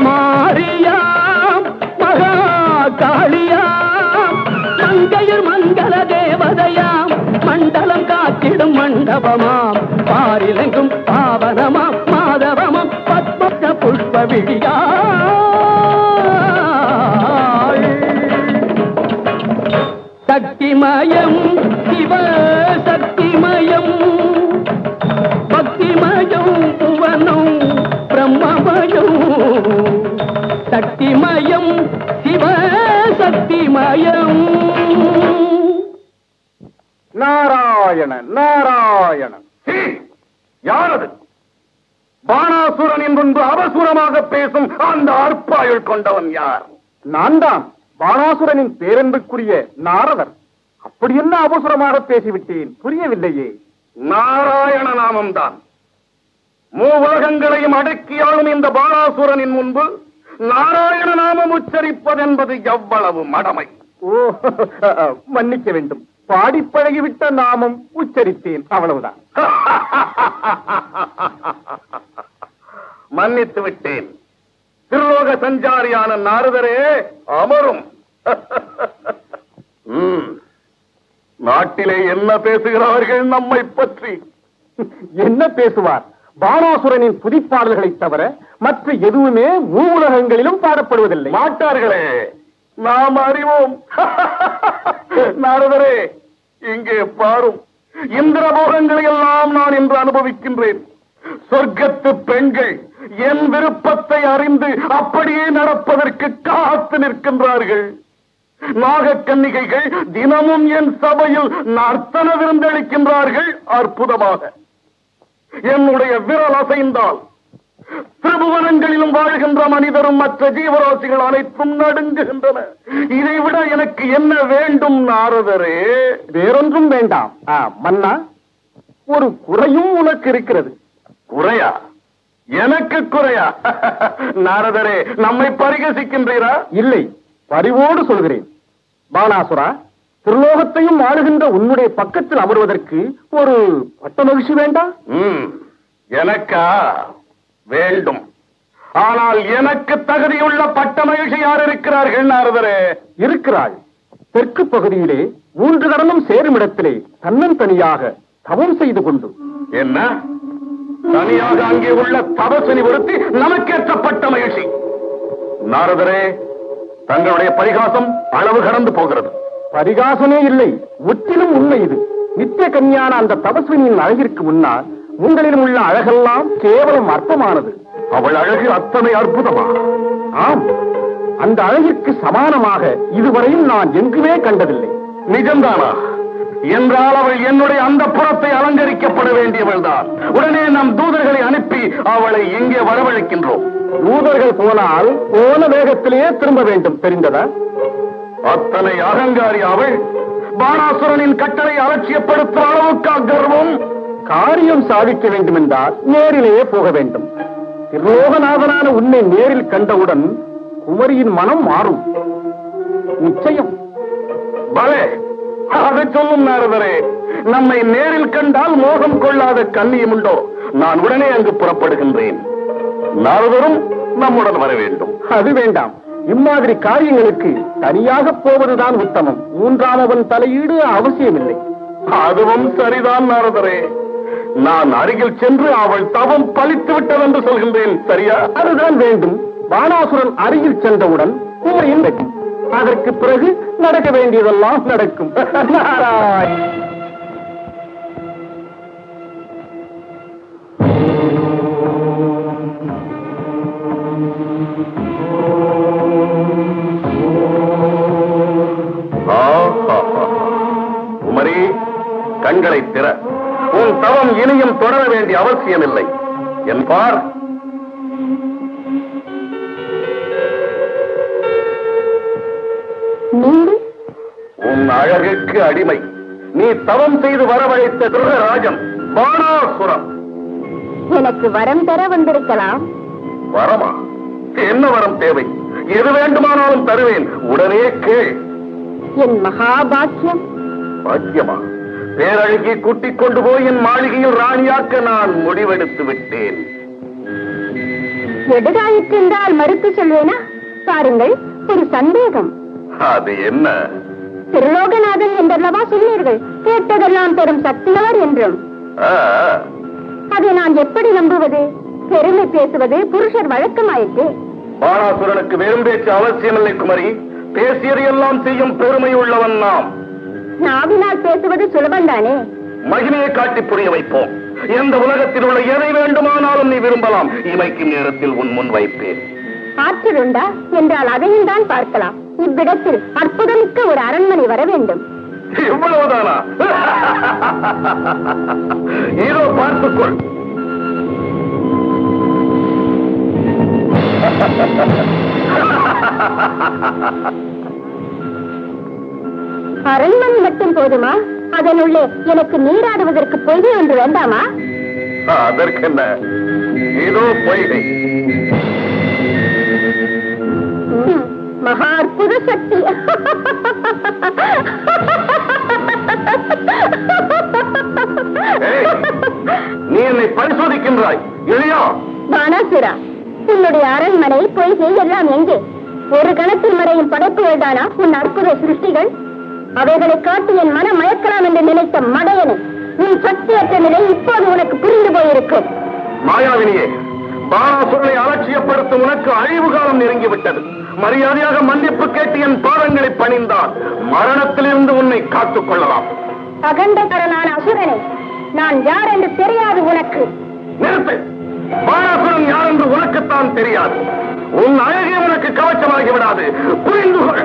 மாரியாம் மகா காளியாம் மங்கையர் மங்கள தேவதையாம் மண்டலம் காத்திடும் மண்டபமாம் பாரிலெங்கும் பாவனமாம் மாதவமாம் பத்ம புஷ்ப விழியாள் சக்திமயம் சிவ சக்திமயம் பக்திமயம் புவனம் பிரம்மமயம் சக்திமயம் சிவ சக்திமயம் நாராயண நாராயண யாரது பாணாசுரனின் முன்பு அவசூரமாக பேசும் அந்த அற்பாயுள் கொண்டவன் யார்? நான் தான் பாணாசுரனின் பேரன்புக்குரிய நாரதர். அப்படி என்ன அவசரமாக பேசிவிட்டேன்? புரியவில்லையே. நாராயண நாமம் தான் மூவுலகங்களையும் அடக்கியாளும் இந்த பாணாசுரனின் முன்பு நாராயண நாமம் உச்சரிப்பதென்பது எவ்வளவு மடமை! ஓ, மன்னிக்க வேண்டும், பாடிப்பழகிவிட்ட நாமம் உச்சரித்தேன், அவ்வளவுதான். மன்னித்து விட்டேன். திருலோக சஞ்சாரியான நாரதரே அமரும். நாட்டிலே என்ன பேசுகிறார்கள் நம்மை பற்றி? என்ன பேசுவார்? பாணாசுரனின் புதிப்பாடல்களை தவிர மற்ற எதுவுமே மூவுலகங்களிலும் பாடப்படுவதில்லை. மாட்டார்களே, நாம் அறிவோம். நாரதரே, இங்கே பாரும். இந்திரபோகங்களை எல்லாம் நான் இன்று அனுபவிக்கின்றேன். சொர்க்கத்து பெண்கள் என் விருப்பத்தை அறிந்து அப்படியே நடப்பதற்கு காத்து நிற்கின்றார்கள். நாகக்கன்னிகைகள் தினமும் என் சபையில் நர்த்தன விருந்தளிக்கின்றார்கள். அற்புதமாக என்னுடைய விரல் அசைந்தால் திரிபுவனங்களிலும் வாழ்கின்ற மனிதரும் மற்ற ஜீவராசிகள் அனைத்தும் நடுங்குகின்றன. இதைவிட எனக்கு என்ன வேண்டும் நாரதரே? வேறொன்றும் வேண்டாம். மன்னா, ஒரு குறையும் உனக்கு இருக்கிறது. குறையா? எனக்கு குறையா? நாரதரே, நம்மை பரிகசிக்கின்றீரா? இல்லை, பரிவோடு சொல்கிறேன். பாணாசுரா, திருலோகத்தையும் ஆளுகின்ற உன்னுடைய பக்கத்தில் அமர்வதற்கு ஒரு பட்ட மகிழ்ச்சி வேண்டாம்? எனக்கா? வேண்டும். ஆனால் எனக்கு தகுதியுள்ள பட்ட மகிழ்ச்சி யார் இருக்கிறார்கள் நாரதரே? இருக்கிறாள். தெற்கு பகுதியிலே 3 கடலும் சேரும் இடத்திலே தன்னந்தனியாக தவம் செய்து கொண்டு. என்ன? தனியாக அங்கே உள்ள தபசனி ஒருத்தி நமக்கேற்ற பட்ட மகிழ்ச்சி. நாரதரே, தங்களுடைய பரிகாசம் அளவு கடந்து போகிறது. பரிகாசமே இல்லை, முற்றிலும் உண்மை இது. நித்திய கன்யான அந்த தபஸ்வினியின் அழகிற்கு முன்னால் உங்களிடம் உள்ள அழகெல்லாம் கேவலம் அற்பமானது. அவள் அழகு அத்தனை அற்புதமா? ஆம், அந்த அழகிற்கு சமானமாக இதுவரையும் நான் எங்குமே கண்டதில்லை. நிஜம்தானா? என்றால் அவள் என்னுடைய அந்த புறத்தை அலங்கரிக்கப்பட வேண்டியவள் தான். உடனே நம் தூதர்களை அனுப்பி அனுப்பி அவளை இங்கே வரவழைக்கின்றோம். தூதர்கள் போனால் போன வேகத்திலேயே திரும்ப வேண்டும், தெரிந்ததா? அத்தனை அகங்காரி அவள் பாணாசுரனின் கட்டளை அலட்சியப்படுத்தும் அளவுக்கு கர்வம். காரியம் சாதிக்க வேண்டும் என்றால் நேரிலேயே போக வேண்டும். திரோகநாதனான உன்னை நேரில் கண்டவுடன் குமரியின் மனம் மாறும், நிச்சயம். பலே, அதை சொல்லும் நாரதரே. நம்மை நேரில் கண்டால் மோகம் கொள்ளாத கண்ணியம் உண்டோ? நான் உடனே அங்கு புறப்படுகின்றேன். நாரதரும் நம்முடன் வர வேண்டும். அது வேண்டாம். இம்மாதிரி காரியங்களுக்கு தனியாக போவதுதான் உத்தமம். மூன்றாமவன் தலையீடு அவசியமில்லை. அதுவும் சரிதான் நாரதரே. நான் அருகில் சென்று அவள் தவம் பலித்து விட்டது என்று சொல்கின்றேன், சரியா? அதுதான் வேண்டும். பாணாசுரன் அருகில் சென்றவுடன் குமரியின் வெற்றி. அதற்கு பிறகு நடக்க வேண்டியதெல்லாம் நடக்கும். குமரி, கண்களை திற. உன் தவம் இனியும் தொடர வேண்டிய அவசியமில்லை என்பார். உன் அழகுக்கு அடிமை நீ தவம் செய்து வரவழைத்த துருகராஜன் பாணாசுரன். எனக்கு வரம் தர வந்திருக்கலாம். வரமா? என்ன வரம் தேவை? எது வேண்டுமானாலும் தருவேன், உடனே கேள். என் மகாபாக்கியம். பாக்கியமா? பேரழகி கூட்டிக் கொண்டு போய் என் மாளிகையில் ராணியாக்க நான் முடிவெடுத்து விட்டேன். எடுதாயிற்று என்றால் மறுத்து சொல்வேனா? பாருங்கள், ஒரு சந்தேகம். அது என்ன? திருலோகநாதன் என்றல்லவா சொன்னீர்கள்? கேட்டதெல்லாம் தரும் சக்தியவர் என்றும். அதை நான் எப்படி நம்புவது? பெருமை பேசுவது புருஷர் வழக்கமாயிற்று. பாணாசுரனுக்கு வெறும் பேச்சு அவசியமில்லை குமரி. பேசியது எல்லாம் செய்யும் பெருமை உள்ளவன் நாம். நாவினால் பேசுவது சுலபந்தானே. மகிமையை காட்டி புரிய வைப்போம். எந்த உலகத்தில் உள்ள எதை வேண்டுமானாலும் நீ விரும்பலாம். இமைக்கும் நேரத்தில் உன் முன் வைப்பேன். ஆற்றல் உண்டா என்றால் அதையும் தான் பார்க்கலாம். இவ்விடத்தில் அற்புதமிக்க ஒரு அரண்மனை வர வேண்டும். இவ்வளவுதானா? இதோ பார்த்துக்கொள். அரண்மனை மட்டும் போதுமா? அதனுள்ளே எனக்கு நீராடுவதற்கு பொய்கை ஒன்று வேண்டாமா? அதற்கென்ன, இதோ பொய்கை. மகா அற்புத சக்தி. நீ என்னை பரிசோதிக்கின்றாய் இல்லையா? பாணாசுரா, உன்னுடைய அரண்மனை பொய்கை எல்லாம் எங்கே? ஒரு கணத்தில் மறையும் படைப்புகள் தானா உன் அற்புத சிருஷ்டிகள்? அவைகளை காட்டி என் மனம் மயக்கலாம் என்று நினைத்த மடையனே, உன் சக்தியற்ற நிலை இப்போது உனக்கு புரிந்து போயிருக்கும். மாயாவினியே, பாணாசுரனை அலட்சியப்படுத்தும் உனக்கு அழிவு காலம் நெருங்கிவிட்டது. மரியாதையாக மன்னிப்பு கேட்டு என் பாதங்களை பணிந்தால் மரணத்திலிருந்து உன்னை காத்துக் கொள்ளலாம். அகண்டகரனான அசுரனை நான் யார் என்று தெரியாது உனக்கு. நிறுத்து. பாணாசுரன் யார் என்று உனக்குத்தான் தெரியாது. உன் அழகே உனக்கு கவச்சமாகி விடாது, புரிந்து கொள்.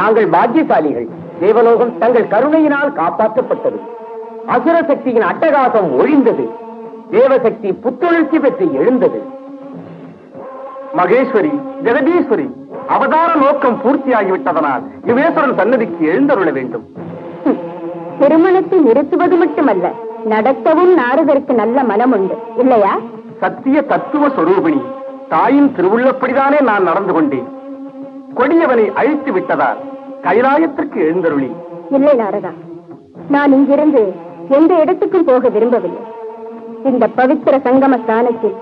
நாங்கள் பாக்கியசாலிகள். தேவலோகம் தங்கள் கருணையினால் காப்பாற்றப்பட்டது. அசுர சக்தியின் அட்டகாசம் ஒழிந்தது. தேவசக்தி புத்துணர்ச்சி பெற்று எழுந்தது. மகேஸ்வரி, ஜெகதீஸ்வரி, அவதார நோக்கம் பூர்த்தியாகிவிட்டதனால் யுவேஸ்வரன் சன்னதிக்கு எழுந்தருள வேண்டும். திருமணத்தை நிறுத்துவது மட்டுமல்ல, நடத்தவும் நாரதருக்கு நல்ல மனம் உண்டு இல்லையா? சத்திய தத்துவ சொரூபிணி, தாயின் திருவுள்ளப்படிதானே நான் நடந்து கொண்டேன். கொடியவனை அழித்து விட்டதால் கைலாயத்திற்கு எழுந்தருளி. இல்லை நாரதா, நான் இங்கிருந்து எந்த இடத்துக்கும் போக விரும்பவில்லை. இந்த பவித்திர சங்கம ஸ்தானத்தில்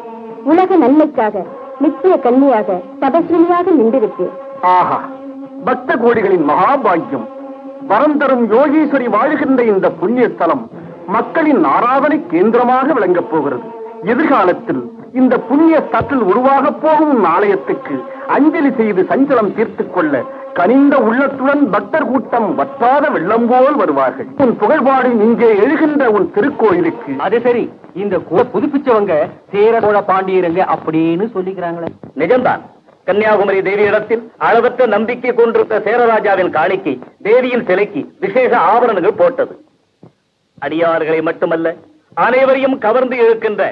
உலக நன்மைக்காக நித்திய கன்னியாக தபஸ்வினியாக நின்றிருப்பேன். ஆஹா, பக்த கோடிகளின் மகாபாகியம். வரம் தரும் யோகீஸ்வரி வாழுகின்ற இந்த புண்ணிய ஸ்தலம் மக்களின் ஆராதனை கேந்திரமாக விளங்கப் போகிறது. எதிர்காலத்தில் இந்த புண்ணிய ஸ்தலத்தில் உருவாக போகும் ஆலயத்துக்கு அஞ்சலி செய்து சஞ்சலம் தீர்த்துக் கொள்ள கனிந்த உள்ளத்துடன் பக்தர் கூட்டம் வற்றாத வெள்ளம் போல் வருவார்கள். உன் புகழ்பாடு இங்கே எழுகின்ற உன் திருக்கோயிலுக்கு. அது சரி, இந்த புதுப்பிச்சவங்க சேர சோழ பாண்டியருங்க அப்படின்னு சொல்லிக்கிறாங்களே, நிஜம்தான். கன்னியாகுமரி தேவியிடத்தில் அளவற்ற நம்பிக்கை கொண்டிருந்த சேரராஜாவின் காணிக்கை தேவியின் சிலைக்கு விசேஷ ஆபரணங்கள் போட்டது. அடியார்களை மட்டுமல்ல, அனைவரையும் கவர்ந்து இழுக்கின்ற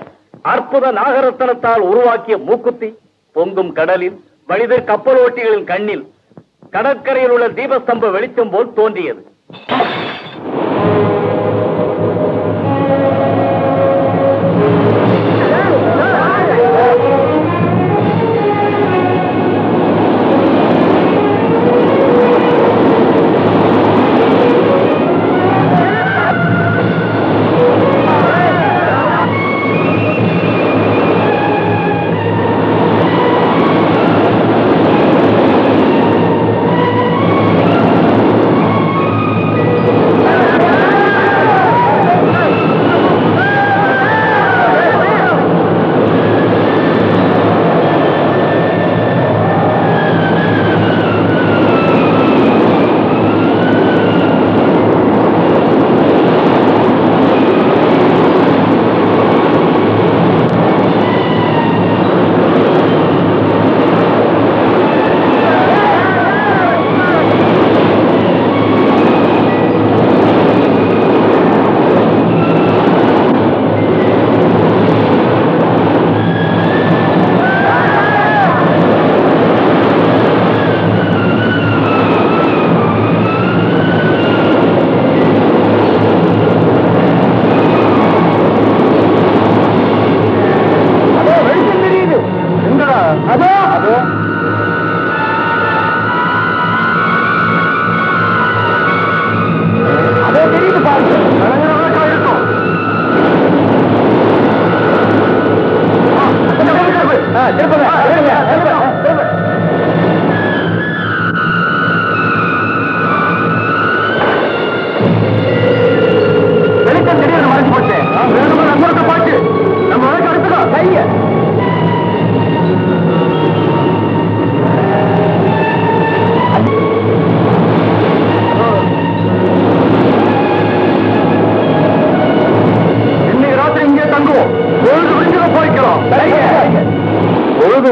அற்புத நாகரத்தனத்தால் உருவாக்கிய மூக்குத்தி பொங்கும் கடலில் வழிதர் கப்பலோட்டிகளின் கண்ணில் கடற்கரையில் உள்ள தீபஸ்தம்ப வெளிச்சம் போல் தோன்றியது.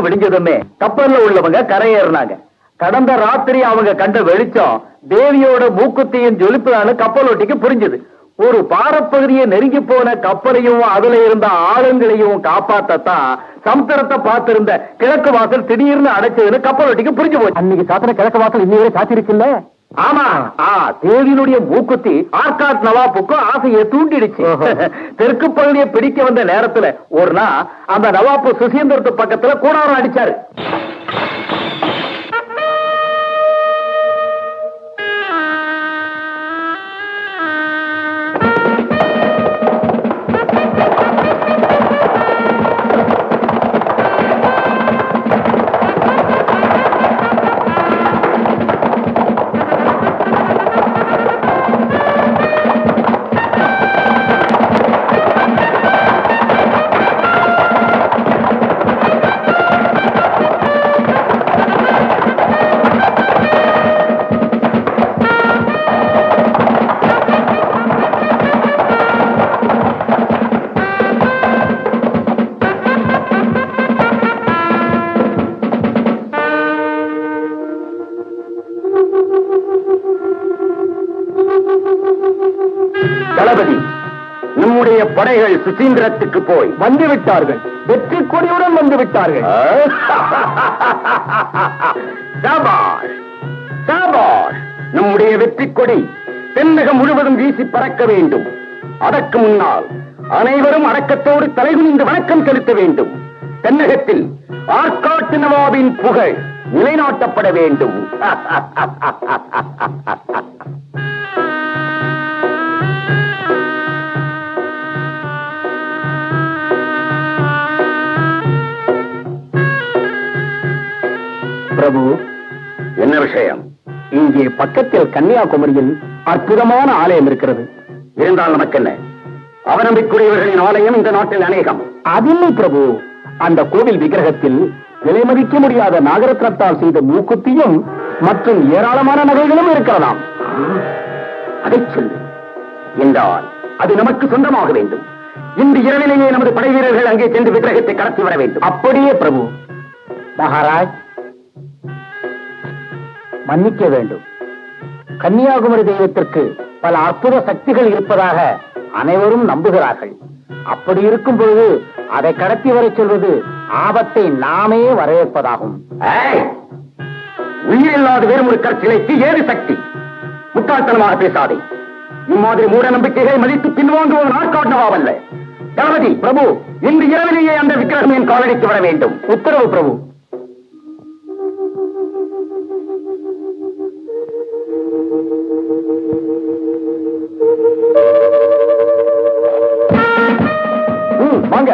விடிஞ்சதுமே கப்பல்ல உள்ளவங்க கரையேறினாங்க. கடந்த ராத்திரி அவங்க கண்ட வெளிச்சம் தேவியோட மூக்குத்தியின் ஜொலிப்புதான்னு கப்பலோட்டிக்கு புரிஞ்சது. ஒரு பாரப்பகுதியை நெருங்கி போன கப்பலையும் அதுல இருந்த ஆளுங்களையும் காப்பாத்தத்தான் சமுத்திரத்தை பார்த்திருந்த கிழக்கு வாசல் திடீர்னு அடைச்சதுன்னு கப்பலோட்டிக்கு புரிஞ்சு போச்சு. அன்னைக்கு சாத்தின கிழக்கு வாசல் இன்னும் சாத்திருக்குல்ல. ஆமா, தேவியினுடைய மூக்குத்தி ஆர்காட் நவாப்புக்கும் ஆசையை தூண்டிடுச்சு. தெற்கு பகுதியை பிடிக்க வந்த நேரத்துல ஒரு நாள் அந்த நவாப்பு சுசீந்திரத்து பக்கத்துல கூடாரம் அடிச்சாரு. தளபதி, நம்முடைய படைகள் சுசீந்திரத்துக்கு போய் வந்துவிட்டார்கள். வெற்றி கொடியுடன் வந்துவிட்டார்கள். சாபாஷ், சாபாஷ். நம்முடைய வெற்றி கொடி தென்னகம் முழுவதும் வீசி பறக்க வேண்டும். அதற்கு முன்னால் அனைவரும் அடக்கத்தோடு தலைகுனிந்து வணக்கம் செலுத்த வேண்டும். தென்னகத்தில் ஆற்காட்டு நவாபின் புகழ் நிலைநாட்டப்பட வேண்டும். பிரபு, என்ன விஷயம்? இங்கே பக்கத்தில் கன்னியாகுமரியில் அற்புதமான ஆலயம் இருக்கிறது. இருந்தால் நமக்கு என்ன? அவநம்பிக்கையுடையவர்களின் ஆலயம் இந்த நாட்டில் அநேகம். அதில்லை பிரபு, அந்த கோவில் விக்கிரகத்தில் விலை மதிக்க முடியாத நாகரத்னத்தால் செய்த மூக்குத்தியும் மற்றும் ஏராளமான நகைகளும் இருக்கிறதாம். அதை சொல்லு என்றால் அது நமக்கு சொந்தமாக வேண்டும். இன்று இரவிலேயே நமது படை வீரர்கள் அங்கே சென்று விக்கிரகத்தை கடத்தி வர வேண்டும். அப்படியே பிரபு. மகாராஜ், மன்னிக்க வேண்டும். கன்னியாகுமரி தெய்வத்திற்கு பல அற்புத சக்திகள் இருப்பதாக அனைவரும் நம்புகிறார்கள். அப்படி இருக்கும் பொழுது அதை கடத்தி வரை சொல்வது ஆபத்தை நாமே வரவேற்பதாகும். உயிரில்லாத வேறும் ஒரு கற்சிலைக்கு ஏது சக்தி? முட்டாள்தனமாக பேசாதே. இம்மாதிரி மூட நம்பிக்கைகளை மதித்து பின்வாங்குவோம் ஆட்காட்டவாவல்ல. தளபதி, பிரபு, இன்று இரவிலேயே அந்த விக்கிரகம் என் காலடிக்கு வர வேண்டும். உத்தரவு பிரபு. வாங்க.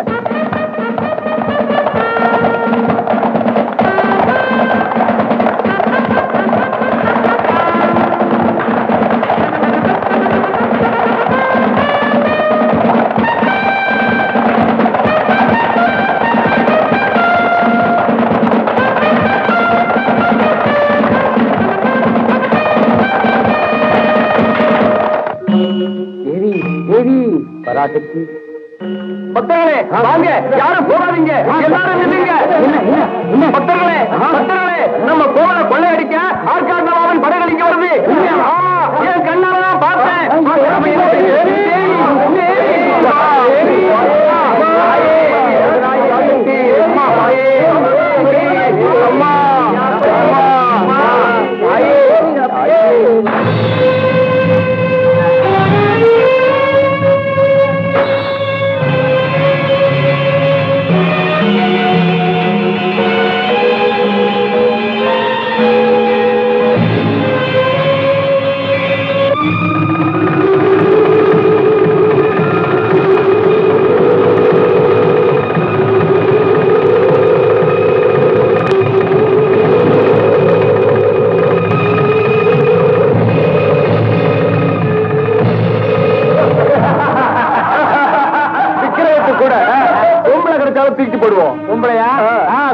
பராசக்தி, பக்தர்களே வாங்க, யாரும் போகாதீங்க, எல்லாரும் நில்லுங்க. பக்தர்களே, பக்தர்களே, நம்ம கோவிலை கொள்ளையடிக்க ஆற்காடு நவாபின் படைகள் இங்க வருது. என் கண்ணால தான் பார்த்தேன்.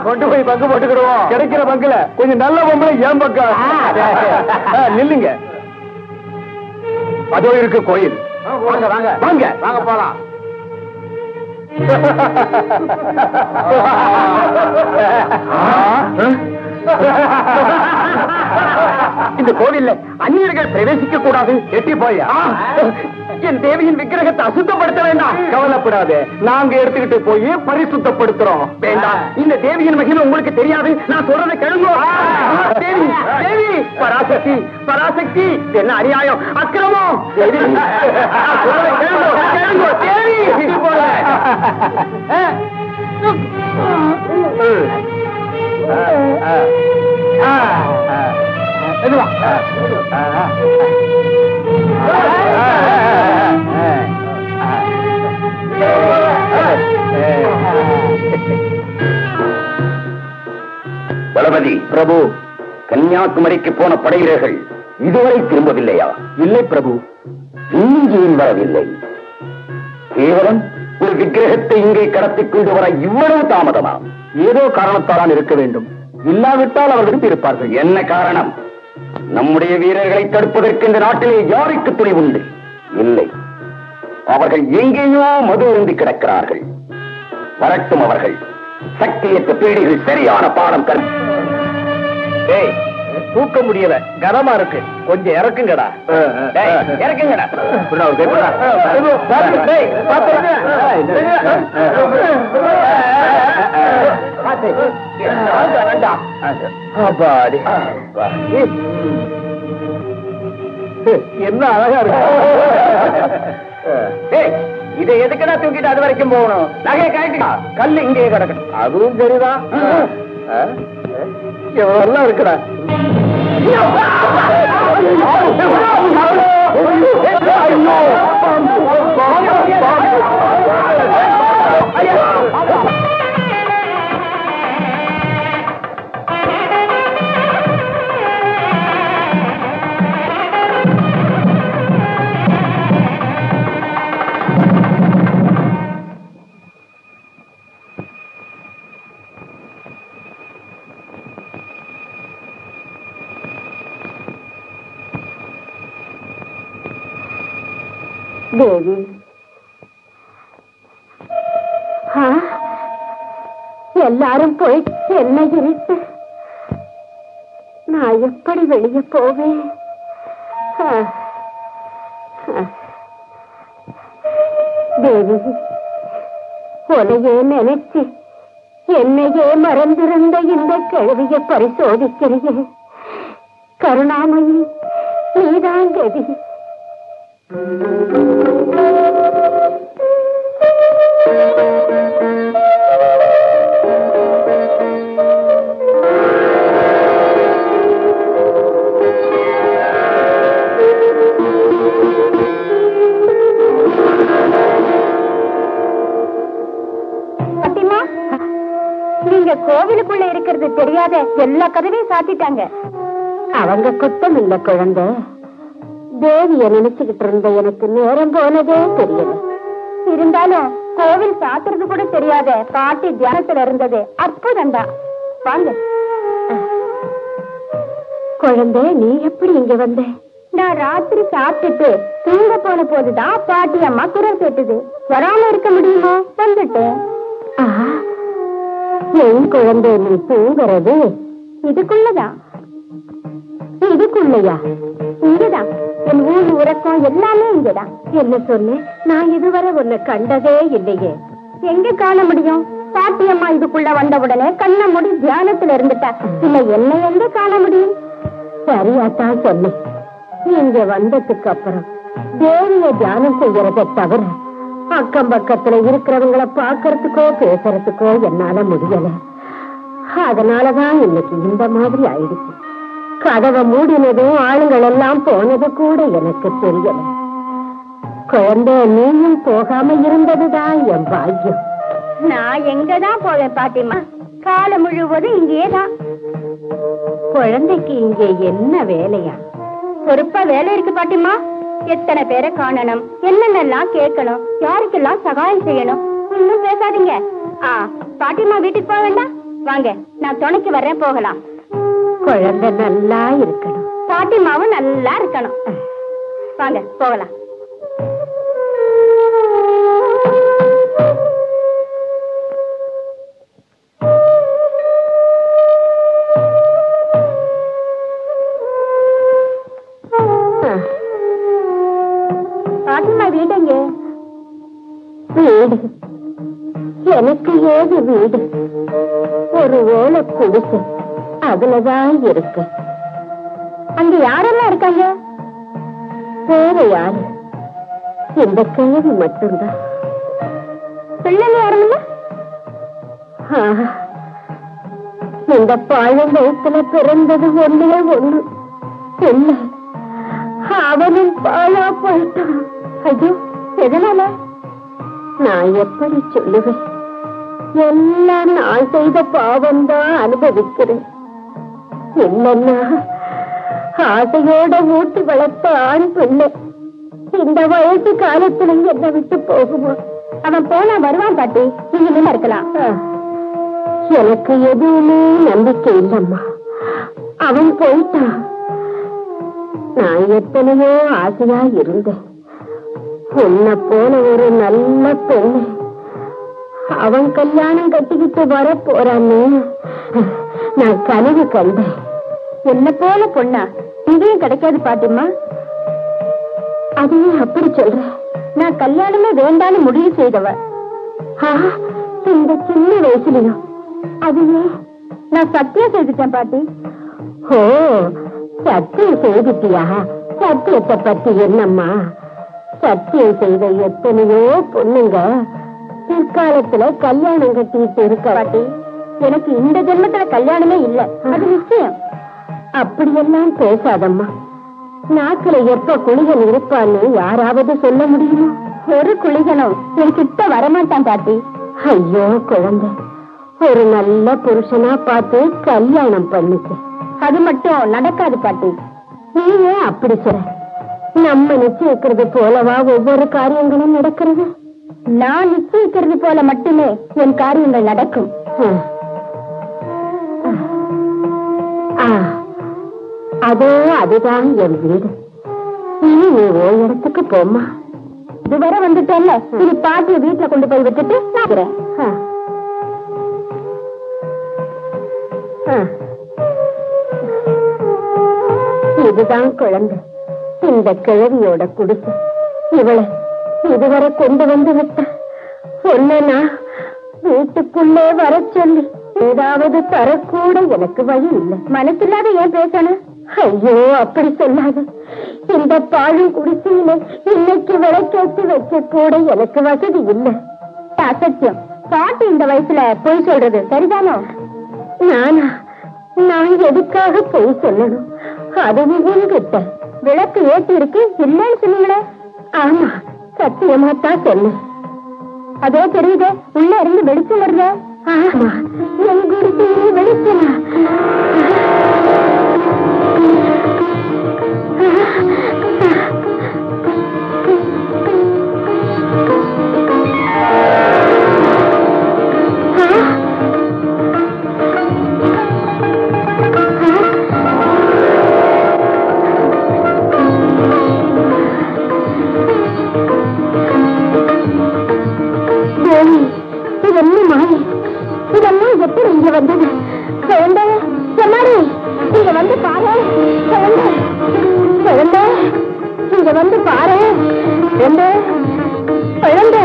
கொண்டு போய் பங்கு போட்டுக்கிடுவோம். கிடைக்கிற பங்குல கொஞ்சம் நல்ல பொம்பளை ஏன் பக்கம் நில்லுங்க. அதோ இருக்கு கோயில். வாங்க வாங்க வாங்க வாங்க போலாம். இந்த கோவில்ல அந்நியர்கள் பிரவேசிக்க கூடாது. எட்டி போய் என் தேவியின் விக்கிரகத்தை அசுத்தப்படுத்த வேண்டாம். கவலைப்படாது, நாங்க எடுத்துக்கிட்டு போய் பரிசுத்தப்படுத்துறோம். வேண்டாம், இந்த தேவியின் மகிமை உங்களுக்கு தெரியாது. நான் சொல்றதை கேளுங்க. தேவி, தேவி, பராசக்தி, பராசக்தி, என்ன அநியாயம், அக்கிரமம். தேவி, சொல்றதை கேளுங்க, கேளுங்க. தேவி, தளபதி, பிரபு, கன்னியாகுமரிக்கு போன படை வீரர்கள் இதுவரை திரும்பவில்லையா? இல்லை பிரபு, இங்கேயும் வரவில்லை. கேவலம் ஒரு விக்கிரகத்தை இங்கே கடத்திக் கொண்டு வர இவ்வளவு தாமதமா? ஏதோ காரணத்தால் இருக்க வேண்டும். இல்லாவிட்டால் அவர்கள் விரும்பி இருப்பார்கள். என்ன காரணம்? நம்முடைய வீரர்களை தடுப்பதற்கு இந்த நாட்டிலே யாருக்கு துணை உண்டு? இல்லை, அவர்கள் எங்கேயோ மது அருந்தி கிடக்கிறார்கள். வரட்டும், அவர்கள் சக்தியற்ற பேடிகள் சரியான பாடம் தூக்க முடியல, கனமா இருக்கு, கொஞ்சம் இறக்குங்கடா. இறக்குங்கடா. என்ன அழகா இருக்கு. இதை எதுக்குடா தூக்கிட்டு அது வரைக்கும் போகணும்? நகையை கழட்டுடா, கல்லு இங்கே கிடக்கணும். அதுவும் சரிதான். எவ்வளவு இருக்குடா. தேவி, எல்லாரும் போய் என்ன இருட்டு, நான் எப்படி வெளியே போவேன்? தேவி, உன்னையே நினைச்சு என்னையே மறந்திருந்த இந்த கிழவியை பரிசோதிக்கிறியே கருணாமயி, நீதான் கதி. நீங்க கோவிலுக்குள்ள இருக்கிறது தெரியாத எல்லா கதவையும் சாத்திட்டாங்க. அவங்க குத்தம் இல்ல குழந்தை. தேவிய நினைச்சுக்கிட்டு இருந்த எனக்கு நேரம் போனதே தெரியல. இருந்தாலும் கோவில் சாத்துறது கூட தெரியாத பாட்டி தியானத்துல இருந்தது அற்புதம்டா. வாங்க குழந்தை, நீ எப்படி இங்க வந்த? நான் ராத்திரி சாப்பிட்டுட்டு தூங்க போன போதுதான் பாட்டி அம்மா குரல் கேட்டது. வராம இருக்க முடியுமா? வந்துட்டேன். என் குழந்தை, நீ தூங்குறது இதுக்குள்ளதான். இதுக்குள்ளையா? இங்கதான். என் ஊர் உறக்கம் எல்லாமே இங்கதான். என்ன சொன்ன? நான் இதுவரை உன்னை கண்டதே இல்லையே. எங்க காண முடியும்? பாட்டியம்மா இதுக்குள்ள வந்தவுடனே கண்ண மூடி தியானத்துல இருந்துட்டா. இல்ல என்ன எங்க காண முடியும்? சரியாத்தான் சொன்னேன். இங்க வந்ததுக்கு அப்புறம் தேவிய தியானம் செய்யறதை தவிர அக்கம் பக்கத்துல இருக்கிறவங்களை பாக்குறதுக்கோ பேசுறதுக்கோ என்னால முடியல. அதனாலதான் இன்னைக்கு இந்த மாதிரி ஆயிடுச்சு. கதவை மூடினதும் ஆளுங்கள் எல்லாம் போனது கூட எனக்கு தெரியல. குழந்தை, நீயும் போகாம இருந்ததுதான் என் பாக்கியம். நான் எங்கதான் போவேன் பாட்டிமா? காலம் முழுவதும் இங்கேதான். குழந்தைக்கு இங்கே என்ன வேலையா? பொறுப்பா வேலை இருக்கு பாட்டிமா. எத்தனை பேரை காணணும், என்னென்னலாம் கேட்கணும், யாருக்கெல்லாம் சகாயம் செய்யணும். இன்னும் பேசாதீங்க. பாட்டிமா வீட்டுக்கு போக வேண்டாம். வாங்க, நான் துணைக்கு வர்றேன், போகலாம். குழந்தை நல்லா இருக்கணும், பாட்டிமாவும் நல்லா இருக்கணும். வாங்க போகலாம். பாட்டிமா வீடுங்க? வீடு எனக்கு ஏது வீடு? ஒரு ஓலை குடிசை, அதுலதான் இருக்கு. அங்க யாரெல்லாம் இருக்காங்க? வேற யாரு? இந்த கேள்வி மட்டும்தான். பிள்ளைங்க யாரும் இல்ல? இந்த பாழும் வயசுல பிறந்தது ஒண்ணே ஒண்ணு இல்லை. அவனும் பாழா போயிட்டான். ஐயோ, எதனால? நான் எப்படி சொல்லுவேன்? எல்லாம் நான் செய்த பாவம் தான் அனுபவிக்கிறேன். இல்லன்னா ஆசையோட ஊட்டி வளர்த்த ஆண் பிள்ளை இந்த வயசு காலத்துல என்ன விட்டு போகுமா? அவன் போனா வருவான் பாட்டி, நீங்க இருக்கலாம். எனக்கு எதுவுமே நம்பிக்கை இல்லம்மா. அவன் போயிட்டான். நான் எத்தனையோ ஆசையா இருந்தேன். உன்னை போல ஒரு நல்ல பெண்ணு அவன் கல்யாணம் கட்டிக்கிட்டு வர போறான்னு நான் கனவு கண்டேன். என்ன போல பொண்ணா இங்கேயும் கிடைக்காது பாட்டிம்மா. அதையே அப்படி சொல்ற. நான் கல்யாணமே வேண்டான்னு முடிவு செய்தவ. இந்த சின்ன வயசுலயும் அதையே நான் சத்தியம் செய்துட்டேன் பாட்டி. ஓ, சத்தியம் செய்துட்டியா? சத்தியத்தை பத்தி என்னம்மா? சத்தியம் செய்த எத்தனையோ பொண்ணுங்க பிற்காலத்துல கல்யாணம் கட்டிட்டு இருக்க பாட்டி. எனக்கு இந்த ஜென்மத்துல கல்யாணமே இல்ல, அது நிச்சயம். அப்படியெல்லாம் பேசாதம்மா. நாக்குல எப்ப குளிகன் இருப்பான்னு யாராவது சொல்ல முடியுமா? ஒரு குளிகனும் என் கிட்ட வரமாட்டான் பாட்டி. ஐயோ குழந்தை, ஒரு நல்ல புருஷனா பார்த்து கல்யாணம் பண்ணிக்க. அது மட்டும் நடக்காது பாட்டி. நீ ஏன் அப்படி சொல்ற? நம்ம நிச்சயிக்கிறது போலவா ஒவ்வொரு காரியங்களும் நடக்கிறது? நான் நிச்சயிக்கிறது போல மட்டுமே என் காரியங்கள் நடக்கும். அதோ அதுதான் என் வீடு. இனி நீ ஓ இடத்துக்கு போமா. இதுவரை வந்துட்டேன்ல, இனி பாட்டிய வீட்டுல கொண்டு போய் விட்டுட்டு சாப்பிடுறேன். இதுதான் குழந்தை, இந்த கிழவியோட குடிசை. இவளை இதுவரை கொண்டு வந்து விட்ட சொன்னா வீட்டுக்குள்ளே வர சொல்லி ஏதாவது தரக்கூட எனக்கு வழி இல்லை. மனசில்லாத ஏன் பேசணும்? ஐயோ அப்படி சொல்லாத. இந்த பாழும் குடிசையில இன்னைக்கு விளக்கேற்றி வைக்க கூட எனக்கு வசதி இல்லை. அசத்தியம். பாட்டி இந்த வயசுல பொய் சொல்றது சரிதானோ? நானா? நான் எதுக்காக பொய் சொல்லணும்? அதுவும் உங்ககிட்ட விளக்கு ஏற்றி இருக்கு இல்லைன்னு சொன்னீங்களே. ஆமா, சத்தியமா தான் சொன்னேன். அதே தெரியுது, உள்ள இருந்து வெளிச்சம் வருத. ஆமா, என் குடிசையே வெளிச்சமா. இதெல்லாம் எப்படி இங்க வந்தது? குழந்தை சொன்னாரு, இங்க வந்து பாரு. குழந்தை குழந்தை இங்க வந்து பாரு. குழந்தை குழந்தை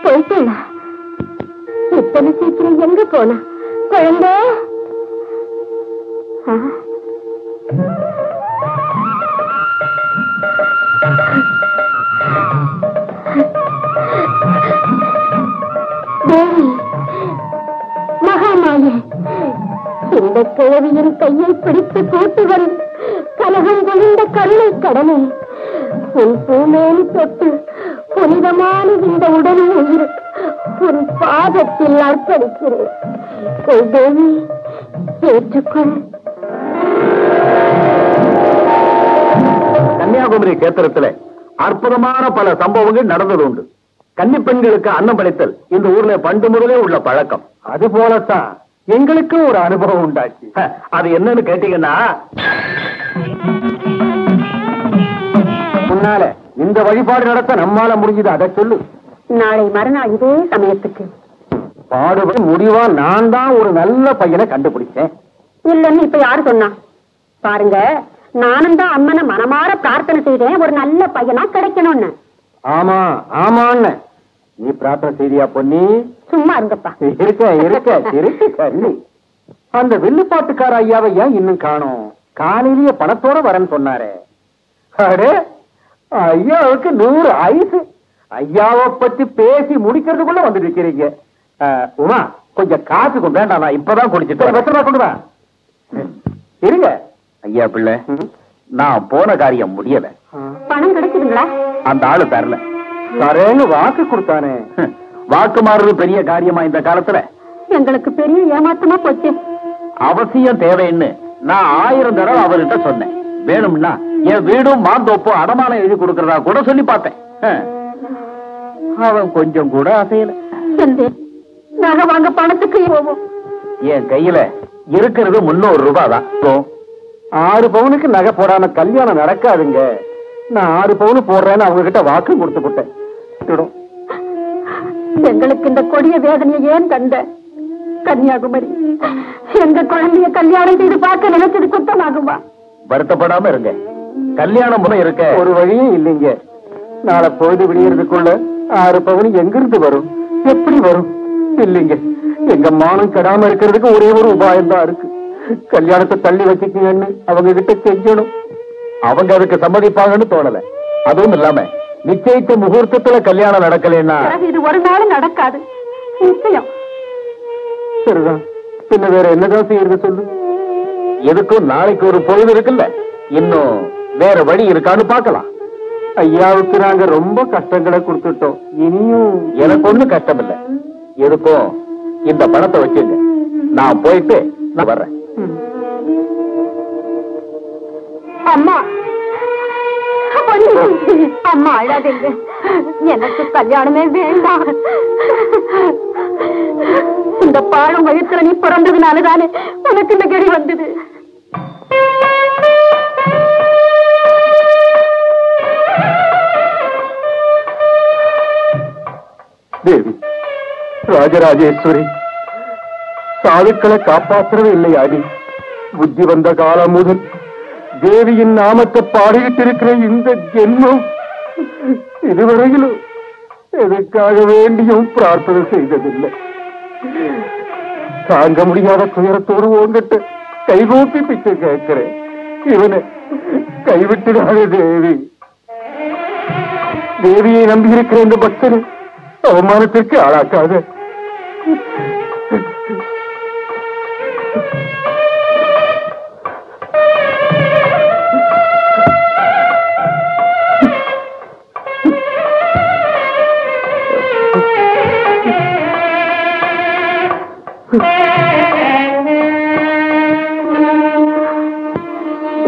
போயிட்டா? இத்தனை சீக்கிரம் எங்க போனா? குழந்தை தேவி, மகாமாய, இந்த கிழவியின் கையை பிடித்து போட்டு வந்து கலகம் கொண்ட கருணை கடனை உன் பூமேனி தொட்டு புனிதமான இந்த உடல் உயிர் உன் பாதத்தில் அர்ப்பணிக்கிறேன். தேவி, ஏற்றுக்கொள். கன்னியாகுமரி கேத்திரத்துல அற்புதமான பல சம்பவங்கள் நடந்தது உண்டு. கன்னி பெண்களுக்கு அன்னம் படைத்தல் இந்த ஊர்ல பண்டு முதலே உள்ள பழக்கம். அது போலத்தான் எங்களுக்கும் ஒரு அனுபவம் உண்டாச்சு. அது என்னன்னு கேட்டீங்கன்னா, முன்னால இந்த வழிபாடு நடத்த நம்மால முடிஞ்சது, அதை சொல்லு. நாளை மறுநாள் இதே சமயத்துக்கு பாடுபடி முடிவா நான் தான் ஒரு நல்ல பையனை கண்டுபிடிச்சேன். இல்லன்னு இப்ப யாரு சொன்னா? பாருங்க, நானும் தான் அம்மனை மனமாற பிரார்த்தனை செய்தேன், ஒரு நல்ல பையனா கிடைக்கணும்னு. ஆமா ஆமான்னு நீ பிரார்த்தனை செய்தியா பொன்னி? சும்மா இருங்கப்பா. இருக்க கண்ணி. அந்த வில்லுப்பாட்டுக்கார ஐயாவை ஏன் இன்னும் காணோம்? காலையிலேயே பணத்தோட வரேன்னு சொன்னாரே. அடே, ஐயாவுக்கு 100 ஆயுசு. ஐயாவை பத்தி பேசி முடிக்கிறதுக்குள்ள வந்துட்டு இருக்கிறீங்க. உமா, கொஞ்சம் காசு கொண்டு வேண்டாம், நான் இப்பதான் குடிச்சிட்டு 10 ரூபா கொண்டு வா. இருங்க ஐயா பிள்ளை, நான் போன காரியம் முடியல. பணம் கிடைக்குதுங்களா? அந்த ஆளு தரல. தரேன்னு வாக்கு கொடுத்தானே. வாக்கு மாறுறது பெரிய காரியமா இந்த காலத்துல? எங்களுக்கு பெரிய ஏமாற்றமா போச்சு. அவசியம் தேவைன்னு நான் 1000 தடவை அவர்கிட்ட சொன்னேன். வேணும்னா என் வீடும் மாந்தோப்பும் அடமானம் எழுதி கொடுக்கறதா கூட சொல்லி பார்த்தேன். அவன் கொஞ்சம் கூட அசையல. நகை வாங்க பணத்துக்கு போவோம். என் கையில இருக்கிறது 300 ரூபாய் தான். 6 பவுனுக்கு நகை போடாம கல்யாணம் நடக்காதுங்க. நான் 6 பவுன் போடுறேன்னு அவங்க கிட்ட வாக்கு கொடுத்து போட்டேன். எங்களுக்கு இந்த கொடிய வேதனையை ஏன் தந்த? கன்னியாகுமரி எங்க குழந்தைய கல்யாணம் செய்து பார்க்க நினைச்சது குத்தமாகுமா? வருத்தப்படாம இருங்க. கல்யாணம் முறை இருக்க ஒரு வழியும் இல்லைங்க. நாளை பொழுது விடியறதுக்குள்ள 6 பவுன் எங்கிருந்து வரும்? எப்படி வரும்? இல்லைங்க, எங்க மானம் கெடாம இருக்கிறதுக்கு ஒரே ஒரு உபாயம் தான் இருக்கு. கல்யாணத்தை தள்ளி வச்சுக்கீங்கன்னு அவங்க கிட்ட கெஞ்சணும். அவங்க அதுக்கு சம்மதிப்பாங்கன்னு தோணல. அதுவும் இல்லாம நிச்சயித்த முகூர்த்தத்துல கல்யாணம் நடக்கலன்னா இது ஒரு நாள் நடக்காது. நிச்சயம். சரிதான், பின்ன வேற என்னதான் செய்யறது சொல்லு. எதுக்கும் நாளைக்கு ஒரு பொழுது இருக்குல்ல, இன்னும் வேற வழி இருக்கான்னு பார்க்கலாம். ஐயாவுக்கு நாங்க ரொம்ப கஷ்டங்களை கொடுத்துட்டோம். இனியும் எனக்கு ஒண்ணும் கஷ்டம் இல்ல. எதுக்கும் இந்த பணத்தை வச்சுங்க, நான் போயிட்டு நான் வர்றேன். அம்மா அம்மா அழாதீங்க, எனக்கு கல்யாணமே வேண்டாம். இந்த பாழும் வயிற்றுல நீ பிறந்ததுனாலதானே உனக்கு இந்த கெடி வந்தது. தேவி, ராஜராஜேஸ்வரி, சாதுக்களை காப்பாற்றவே இல்லை ஆடி. புத்தி வந்த காலம் முதல் தேவியின் நாமத்தை பாடிக்கிட்டு இருக்கிற இந்த ஜென்மம் இதுவரையிலும் எதுக்காக வேண்டியும் பிரார்த்தனை செய்ததில்லை. தாங்க முடியாத துயரத்தோடு உங்ககிட்ட கைகூப்பி பிச்சை கேட்கிறேன். இவனை கைவிட்டுடாத தேவி. தேவியை நம்பியிருக்கிற இந்த பக்தனை அவமானத்திற்கு ஆளாக்காத.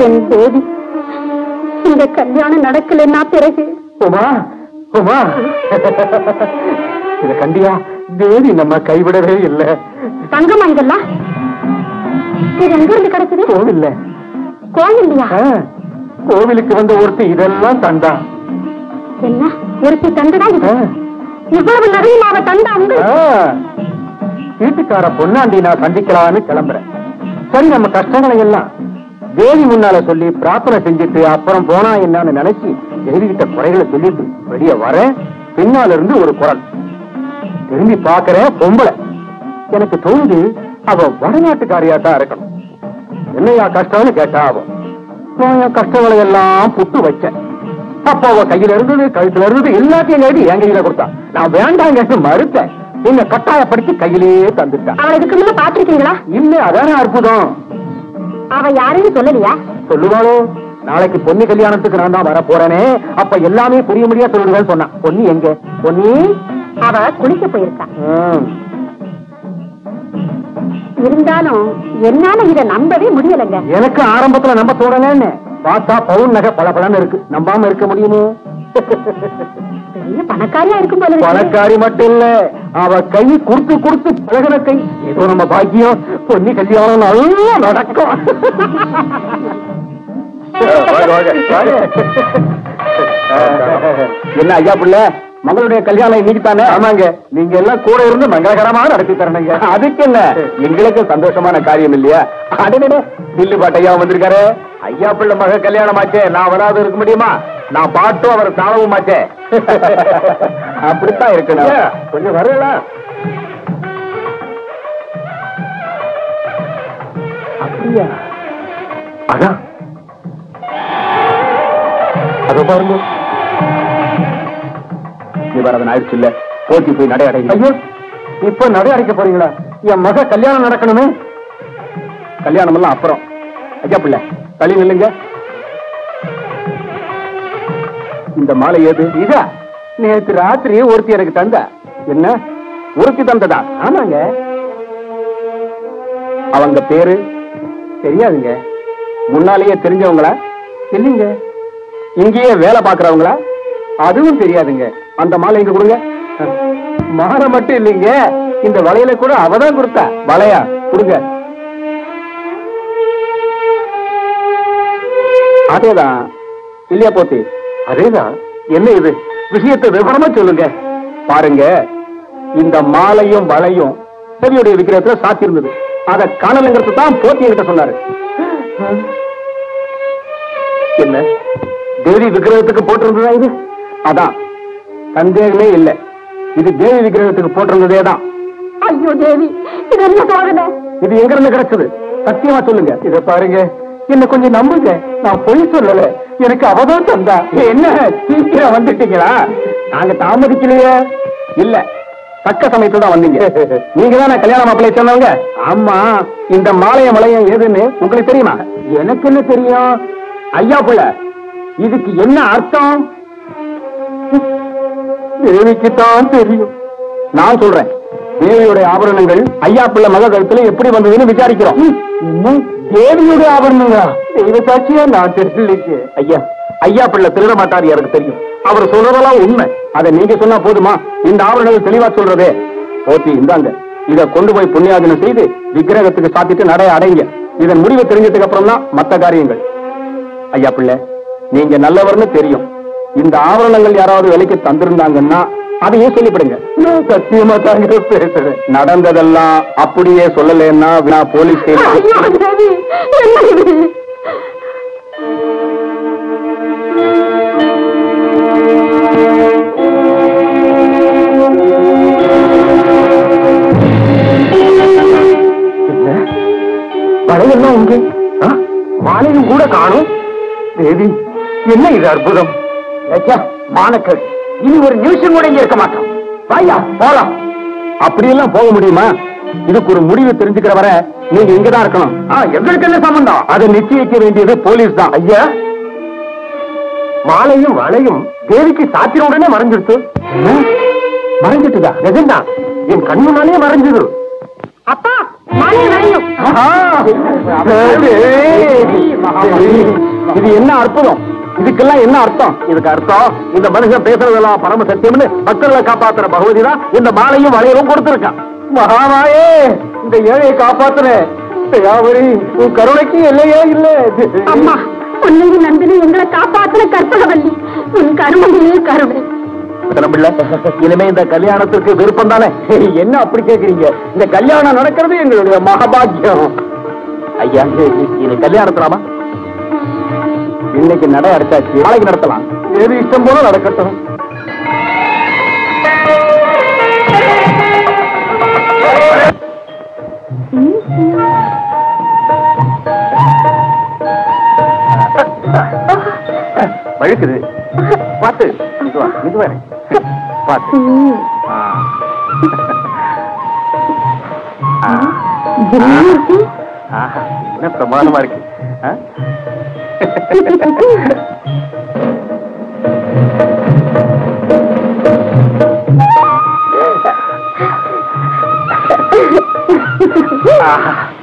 என் தேவி, இந்த கல்யாணம் நடக்கலன்னா பிறகு உமா உமா இத கண்டியா? தேவி நம்ம கைவிடவே இல்ல. தங்கமா இதெல்லாம்? இது எங்க இருந்து கிடைச்சது? கோவில்ல. கோவில்லையா? கோவிலுக்கு வந்த ஒருத்தி இதெல்லாம் தந்தா. என்ன ஒருத்தி தந்ததா? இவ்வளவு நிறைய தந்தா? வீட்டுக்கார பொன்னாண்டி நான் சந்திக்கலான்னு கிளம்புறேன். சரி, நம்ம கஷ்டங்களை எல்லாம் தேவி முன்னால சொல்லி பிரார்த்தனை செஞ்சுட்டு அப்புறம் போனா என்னன்னு நினைச்சு தேவி கிட்ட குறைகளை சொல்லிட்டு வெளியே வர, பின்னால இருந்து ஒரு குரல். திரும்பி பாக்குறேன், பொம்பளை. எனக்கு தோணுது அவ வடநாட்டுக்காரியாத்தான் இருக்கணும். என்னையா கஷ்டம்னு கேட்டா அவ. நான் கஷ்டங்களை எல்லாம் புட்டு வச்சேன். அப்ப அவ கையில இருந்தது, கழுத்துல இருந்தது எல்லாத்தையும் நேடி என் கையில கொடுத்தா. நான் வேண்டாங்க மறுத்தேன். நீங்க கட்டாயப்படுத்தி கையிலேயே தந்துட்டான். அவள் இதுக்கு முன்ன பாத்துருக்கீங்களா? இல்ல, அதான அற்புதம். அவ யாருன்னு சொல்லலையா? சொல்லுவாளோ? நாளைக்கு பொன்னி கல்யாணத்துக்கு நான் தான் வர போறேனே, அப்ப எல்லாமே புரிய முடியா சொல்லுவேன்னு சொன்னான். பொன்னி எங்க? பொன்னி அவ குளிக்க போயிருக்கா. இருந்தாலும் என்னால இத நம்பவே முடியலங்க. எனக்கு ஆரம்பத்துல நம்ப தோணலன்னு பார்த்தா பவுன் நகை பளபளன்னு இருக்கு. நம்பாம இருக்க முடியுமோ? பெரிய பணக்காரியா இருக்கும் போல. பணக்காரி மட்டும் இல்ல, அவ கை குடுத்து குடுத்து பழகின கை. ஏதோ நம்ம பாக்கியம், பொன்னி கல்யாணம் நல்லா நடக்கும். என்ன ஐயா பிள்ளை, மகளுடைய கல்யாணம் இன்னைக்கு தானே? ஆமாங்க, நீங்க எல்லாம் கூட இருந்து மங்களகரமா நடத்தி தரணுங்க. அதுக்கு என்ன, எங்களுக்கு சந்தோஷமான காரியம் இல்லையா? அடனே தில்லு பாட்டையா வந்திருக்காரு. ஐயா பிள்ளை மக கல்யாணம் ஆச்சே, நான் வராது இருக்க முடியுமா? நான் பாட்டும் அவர் தாளவும் ஆச்சே. அப்படித்தான் இருக்கணும். கொஞ்சம் வரலாம். அப்படியா? அதான் அதோ பாருங்க, வரதன் ஆயிடுச்சு இல்ல, போட்டி போய் நடை அடைங்க. ஐயோ, இப்ப நடை அடைக்க போறீங்களா? என் மக கல்யாணம் நடக்கணுமே. கல்யாணம் எல்லாம் அப்புறம். ஐயா பிள்ளை தள்ளி நில்லுங்க. இந்த மாலை ஏது? இதா நேற்று ராத்திரி ஒருத்தி எனக்கு தந்தா. என்ன, ஒருத்தி தந்ததா? ஆமாங்க. அவங்க பேரு தெரியாதுங்க. முன்னாலேயே தெரிஞ்சவங்களா? இல்லைங்க. இங்கேயே வேலை பாக்குறவங்களா? அதுவும் தெரியாதுங்க. அந்த மாலை இங்க கொடுங்க. மாலை மட்டும் இல்லைங்க, இந்த வளையல கூட அவதான் கொடுத்தா. வளையா கொடுங்க. அதேதான் இல்லையா போத்தி? அதேதான். என்ன இது, விஷயத்தை விவரமா சொல்லுங்க. பாருங்க, இந்த மாலையும் வளையும் தேவியுடைய விக்கிரகத்துல சாத்தி இருந்தது. அதை காணலுங்கிறது தான் போத்தி என்கிட்ட சொன்னாரு. என்ன தேவி விக்கிரகத்துக்கு போட்டிருந்ததா இது? அதான், சந்தேகமே இல்லை, இது தேவி விக்கிரகத்துக்கு போட்டிருந்ததே தான். ஐயோ தேவி, இது என்ன சோதனை? இது எங்க இருந்து கிடைச்சது? சத்தியமா சொல்லுங்க. இத பாருங்க, என்ன கொஞ்சம் நம்புங்க, நான் பொய் சொல்லல, எனக்கு அவதான் தந்தா. என்ன சீக்கிரம் வந்துட்டீங்களா? நாங்க தாமதிக்கலையே. இல்ல, தக்க சமயத்துல தான் வந்தீங்க. நீங்க தான் கல்யாண மாப்பிள்ளை சொன்னவங்க. ஆமா, இந்த மாலைய மலையம் எதுன்னு உங்களுக்கு தெரியுமா? எனக்கு என்ன தெரியும் ஐயா புள்ள, இதுக்கு என்ன அர்த்தம்? தேவிக்கு தான் தெரியும். நான் சொல்றேன், தேவியுடைய ஆபரணங்கள் ஐயா பிள்ளை மக கழுத்துல எப்படி வந்ததுன்னு விசாரிக்கிறோம். தேவியுடைய ஆபரணங்களா? தெய்வ சாட்சியா? நான் தெரியலைக்கு. ஐயா, ஐயா பிள்ளை திருட மாட்டாரு, எனக்கு தெரியும். அவர் சொல்றதெல்லாம் உண்மை. அதை நீங்க சொன்னா போதுமா? இந்த ஆபரணங்கள் தெளிவா சொல்றதே. போத்தி இந்தாங்க, இத கொண்டு போய் புண்ணியாதனம் செய்து விக்கிரகத்துக்கு சாத்திட்டு நடை அடைங்க. இதன் முடிவை தெரிஞ்சதுக்கு அப்புறம் தான் மத்த காரியங்கள். ஐயா பிள்ளை, நீங்க நல்லவர்னு தெரியும். இந்த ஆவரணங்கள் யாராவது விலைக்கு தந்திருந்தாங்கன்னா அதையே சொல்லிவிடுங்க. சத்தியமா தாங்க பேசுறேன். நடந்ததெல்லாம் அப்படியே சொல்லலன்னா நான் போலீஸ் பழையெல்லாம் இங்கே மாலையும் கூட காணும். தேவி, என்ன இது அற்புதம்! மானக்கள், இனி ஒரு நிமிஷம் கூட இங்க இருக்க மாட்டோம். வாயா போலாம். அப்படியெல்லாம் போக முடியுமா? இதுக்கு ஒரு முடிவு தெரிஞ்சுக்கிற வரை நீங்க இங்கதான் இருக்கணும். எங்களுக்கு என்ன சம்பந்தம்? அதை நிச்சயிக்க வேண்டியது போலீஸ் தான். ஐயா, மாலையும் வளையும் தேவிக்கு சாத்திர உடனே மறைஞ்சிடுச்சு. மறைஞ்சிட்டுதா? நிஜம்தான், என் கண் முன்னாலே மறைஞ்சது. அப்பா, மாலை வளையும். இது என்ன அற்புதம்! இதுக்கெல்லாம் என்ன அர்த்தம்? இதுக்கு அர்த்தம், இந்த மனுஷன் பேசுறதெல்லாம் பரம சத்தியம்னு பக்தர்களை காப்பாத்துற பகவதி தான் இந்த மாலையும் வளையவும் கொடுத்திருக்கான். மகாமாயே, இந்த ஏழையை காப்பாத்துற உன் கருணைக்கு இல்லையே இல்லை. அம்மா, உன்னையும் நந்தினி எங்களை காப்பாத்துற கற்பகவல்லி, உன் கருணையே கருணை. இனிமே இந்த கல்யாணத்துக்கு விருப்பம் தானே? என்ன அப்படி கேக்குறீங்க? இந்த கல்யாணம் நடக்கிறது எங்களுடைய மகாபாகியம். ஐயா, இது கல்யாணத்துலாமா? இன்னைக்கு நடை அடைச்சாச்சு, நாளைக்கு நடத்தலாம். எது இஷ்டம் போல நடக்கட்டும். வழுக்குது, பார்த்து இதுவா பார்த்து. என்ன பிரமாதமா இருக்கு.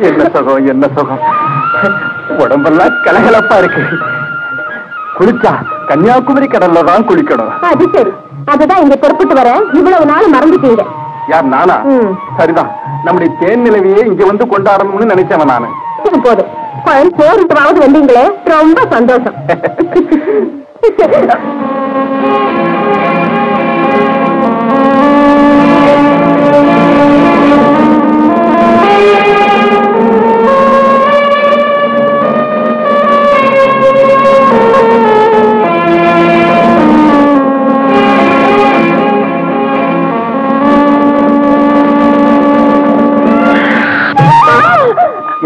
என்ன சுகம், என்ன சுகம்! உடம்பெல்லாம் கலகலப்பா இருக்கு. குளிச்சா கன்னியாகுமரி கடல்ல தான் குளிக்கணும். அது சரி, அதுதான் இங்க புறப்பட்டு வர இவ்வளவு நாள் மறந்துட்டீங்க. யார், நானா? சரிதான், நம்முடைய தேன் நிலவையே இங்க வந்து கொண்டாடணும்னு நினைச்சவன் நானு. போதும், போரிட்டுவாவது வந்தீங்களே, ரொம்ப சந்தோஷம்.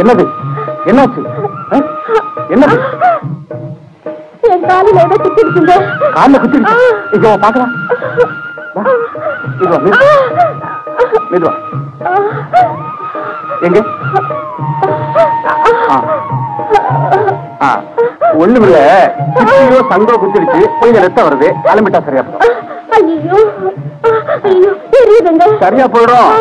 என்னது? என்னாச்சு? என்னது? என் காலில் ஏதோ குத்திருக்கீங்க. காலில் குத்திருச்சு? இங்க பாக்கலாம். மெதுவா எங்க? ஒண்ணுமில்ல, சங்கோ குத்திருச்சு, கொஞ்சம் ரத்தம் வருது, அலம்பிட்டா சரியா போடும். ஐயோ ஐயோ, தெரியுதுங்க. சரியா போயிடும்.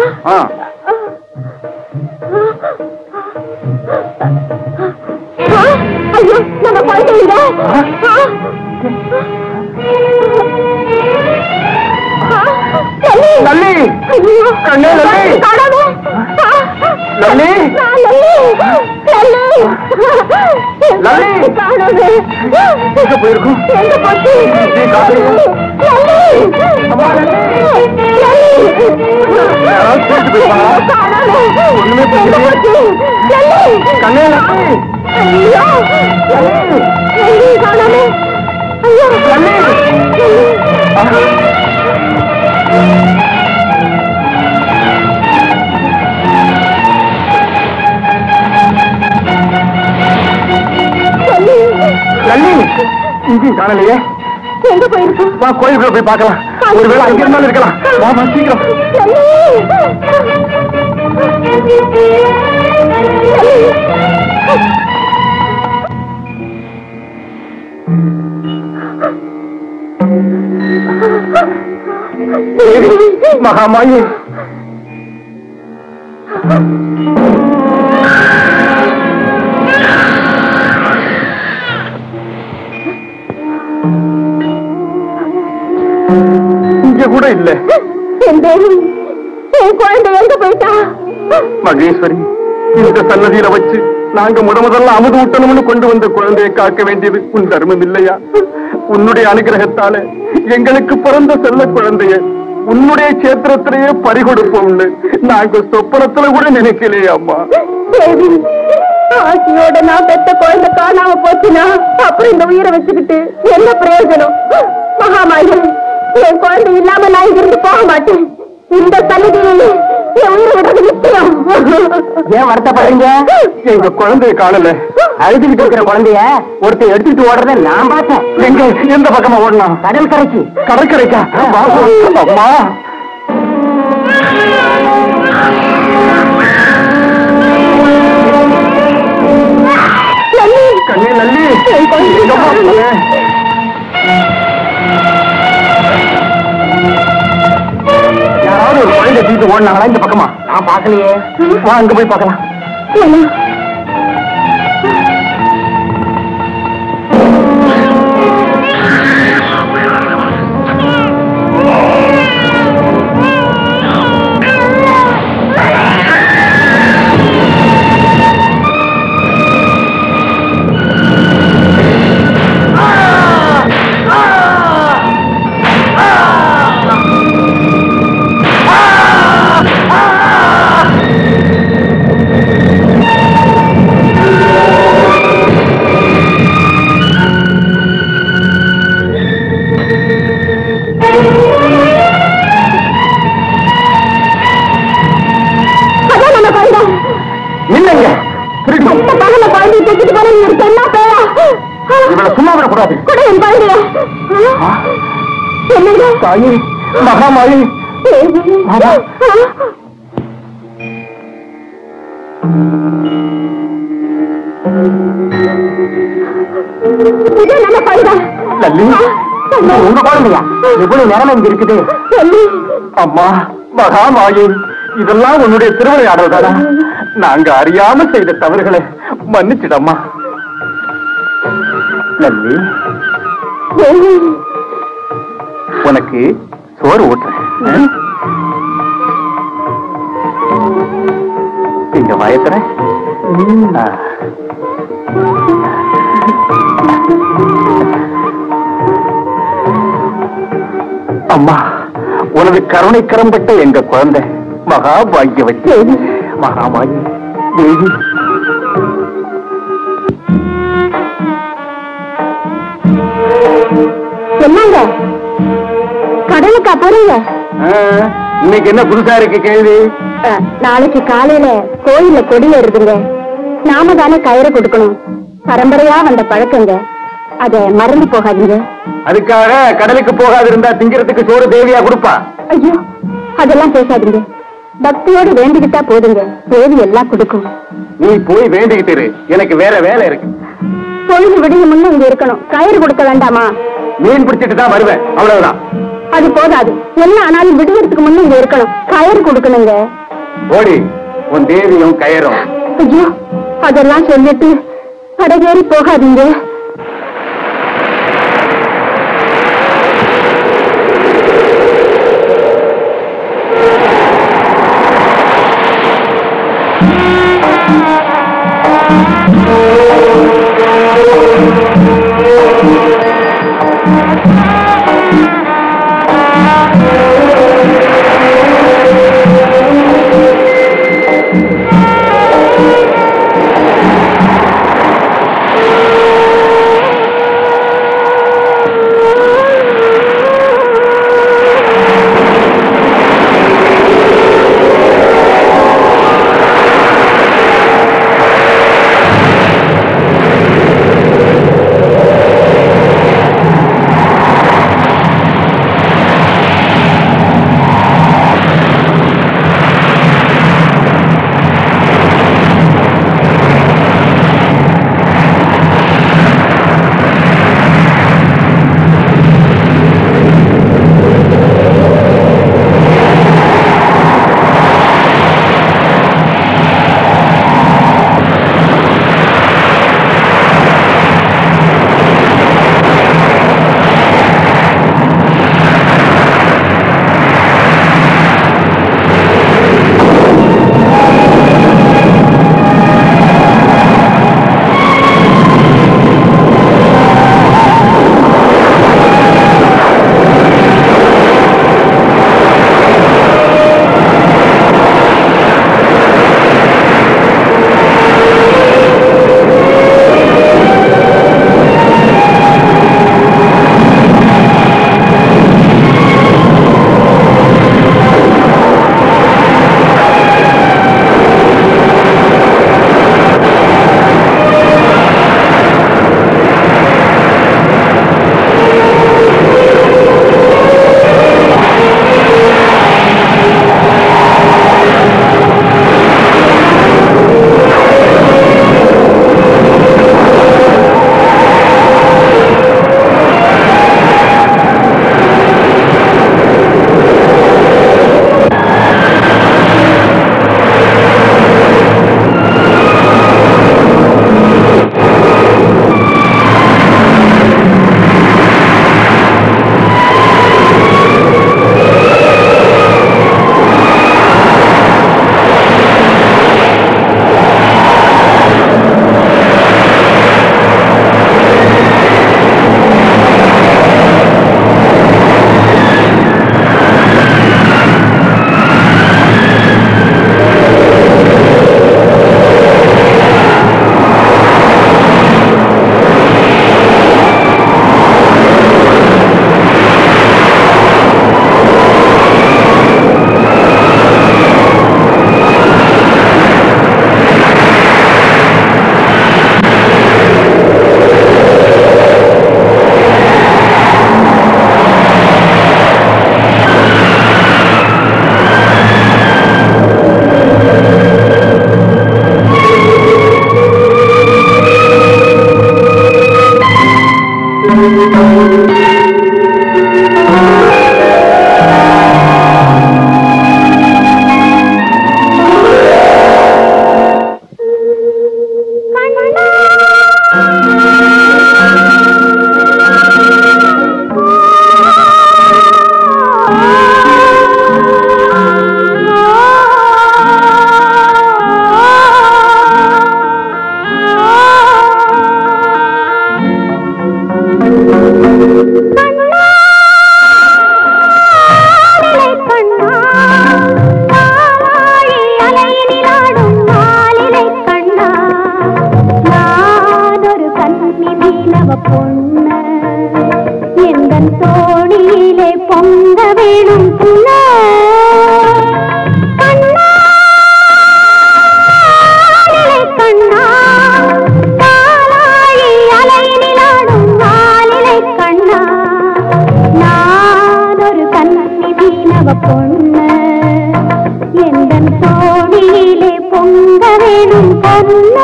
ஐயோ, நம்ம குழந்தைங்க. லல்லி, கண்ணே லல்லி, லல்லி, லல்லி, காணோமே. எங்க போயிருக்கும்? எங்க போச்சு? ஒண்ணுமே கண்ணே காணோமே. இங்கேயும் காணலையே. எங்க போயிருக்கோம்? வா கோயிலுக்குள்ள போய் பார்க்கலாம். ஒருவேளை அங்க இருந்தாலும் இருக்கலாம். வா சீக்கிரம். மகாமாயி இங்க கூட இல்ல. என் தேவி, என் குழந்தை எங்க போயிட்டா? மகேஸ்வரி, இந்த சன்னதியில வச்சு நாங்க முதல்ல அமுது ஊட்டணும்னு கொண்டு வந்த குழந்தையை காக்க வேண்டியது உன் தர்மம் இல்லையா? உன்னுடைய அனுகிரகத்தால எங்களுக்கு பிறந்த செல்ல குழந்தைய உன்னுடைய கஷேத்திரத்திலேயே பறிகொடுப்போம்னு நாங்க சொப்பனத்துல கூட நினைக்கலையே அம்மா. தேவி, ஆசையோட நான் பெத்த குழந்தை காணாம போச்சுன்னா அப்புறம் இந்த உயிரை வச்சுக்கிட்டு என்ன பிரயோஜனம்? மகாமாயி, என் குழந்தை இல்லாம நான் இங்கிருந்து போக மாட்டேன். இந்த சன்னிதியிலே என் உயிரை விடுறது நிச்சயம். ஏன் வருத்தப்படுறீங்க? எங்க குழந்தைய காணல. அழுதுகிட்டு இருக்கிற குழந்தைய ஒருத்தர் எடுத்துட்டு ஓடுறத நான் பார்த்தேன். எங்க எந்த பக்கமா ஓடலாம்? கடல் கரைக்கு. கடற்கரைக்கா? அம்மா கண்ணே நல்லி, யாராவது ஒரு குழந்தை தூக்கிட்டு ஓடினாங்களா இந்த பக்கமா? நான் பார்க்கலையே. வா அங்க போய் பார்க்கலாம். சும்மா விடக்கூடாது. தாயே, மகாமாயி, உங்க குழந்தையா? எவ்வளவு நேரம் இங்க இருக்குது? அம்மா மகாமாயி, இதெல்லாம் உன்னுடைய திருவிளையாடல் தானா? நாங்க அறியாம செய்த தவறுகளை மன்னிச்சிடம்மா. நல்லி, உனக்கு சோறு ஊட்டுறேன். இங்க வயசுற அம்மா, உனது கருணை கரம்பட்ட எங்க குழந்தை மகா பாக்கியவதி. மகாமாயி தேவி, என்னங்க கடலுக்கா போறீங்க? இன்னைக்கு என்ன புதுசா இருக்கு கேள்வி? நாளைக்கு காலையில கோயில்ல கொடி ஏறுதுங்க. நாம தானே கயிறு கொடுக்கணும். பரம்பரையா வந்த பழக்கங்க, அத மறந்து போகாதீங்க. அதுக்காக கடலுக்கு போகாது இருந்தா திங்கிறதுக்கு சோறு தேவியா கொடுப்பா? ஐயோ, அதெல்லாம் பேசாதீங்க. பக்தியோடு வேண்டிக்கிட்டா போதுங்க, தேவி எல்லாம் கொடுக்கும். நீ போய் வேண்டிக்கிட்டு, எனக்கு வேற வேலை இருக்கு. பொழுது விடிய முன்ன இங்க இருக்கணும். கயிறு கொடுக்க வேண்டாமா? மீன் பிடிச்சிட்டு தான் வருவேன், அவ்வளவுதான். அது போதாது, என்ன ஆனாலும் விடுவதற்கு முன்ன இங்க இருக்கணும். கயிறு கொடுக்கணுங்க. ஓடி, உன் தேவியும் கயிறும். ஐயோ, அதெல்லாம் சொல்லிட்டு படகேறி போகாதீங்க. பொண்ண எந்தன் தோணியிலே பொங்க வேணும் புள்ள கண்ணா கண்ணா காலாழி அலையிலாடும் ஆலிலை கண்ணா நான் ஒரு கண்ணி மீனவ பொண்ண எந்தன் தோணியிலே பொங்க வேணும் பொண்ண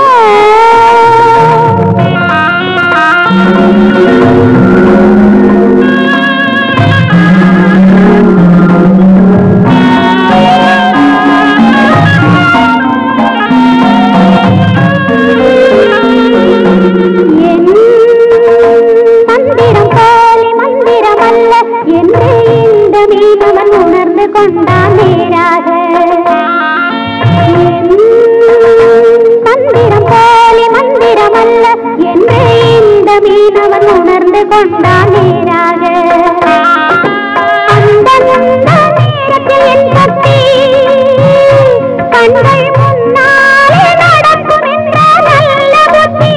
கொண்டான் நேராக மந்திரம் போலி மந்திரம் அல்ல என்று இந்த மீனவன் உணர்ந்து கொண்டான் நேராக அந்த நேரத்தில் என் பக்தி கண்கள் முன்னாலே நடக்கும் என்ற நல்ல புத்தி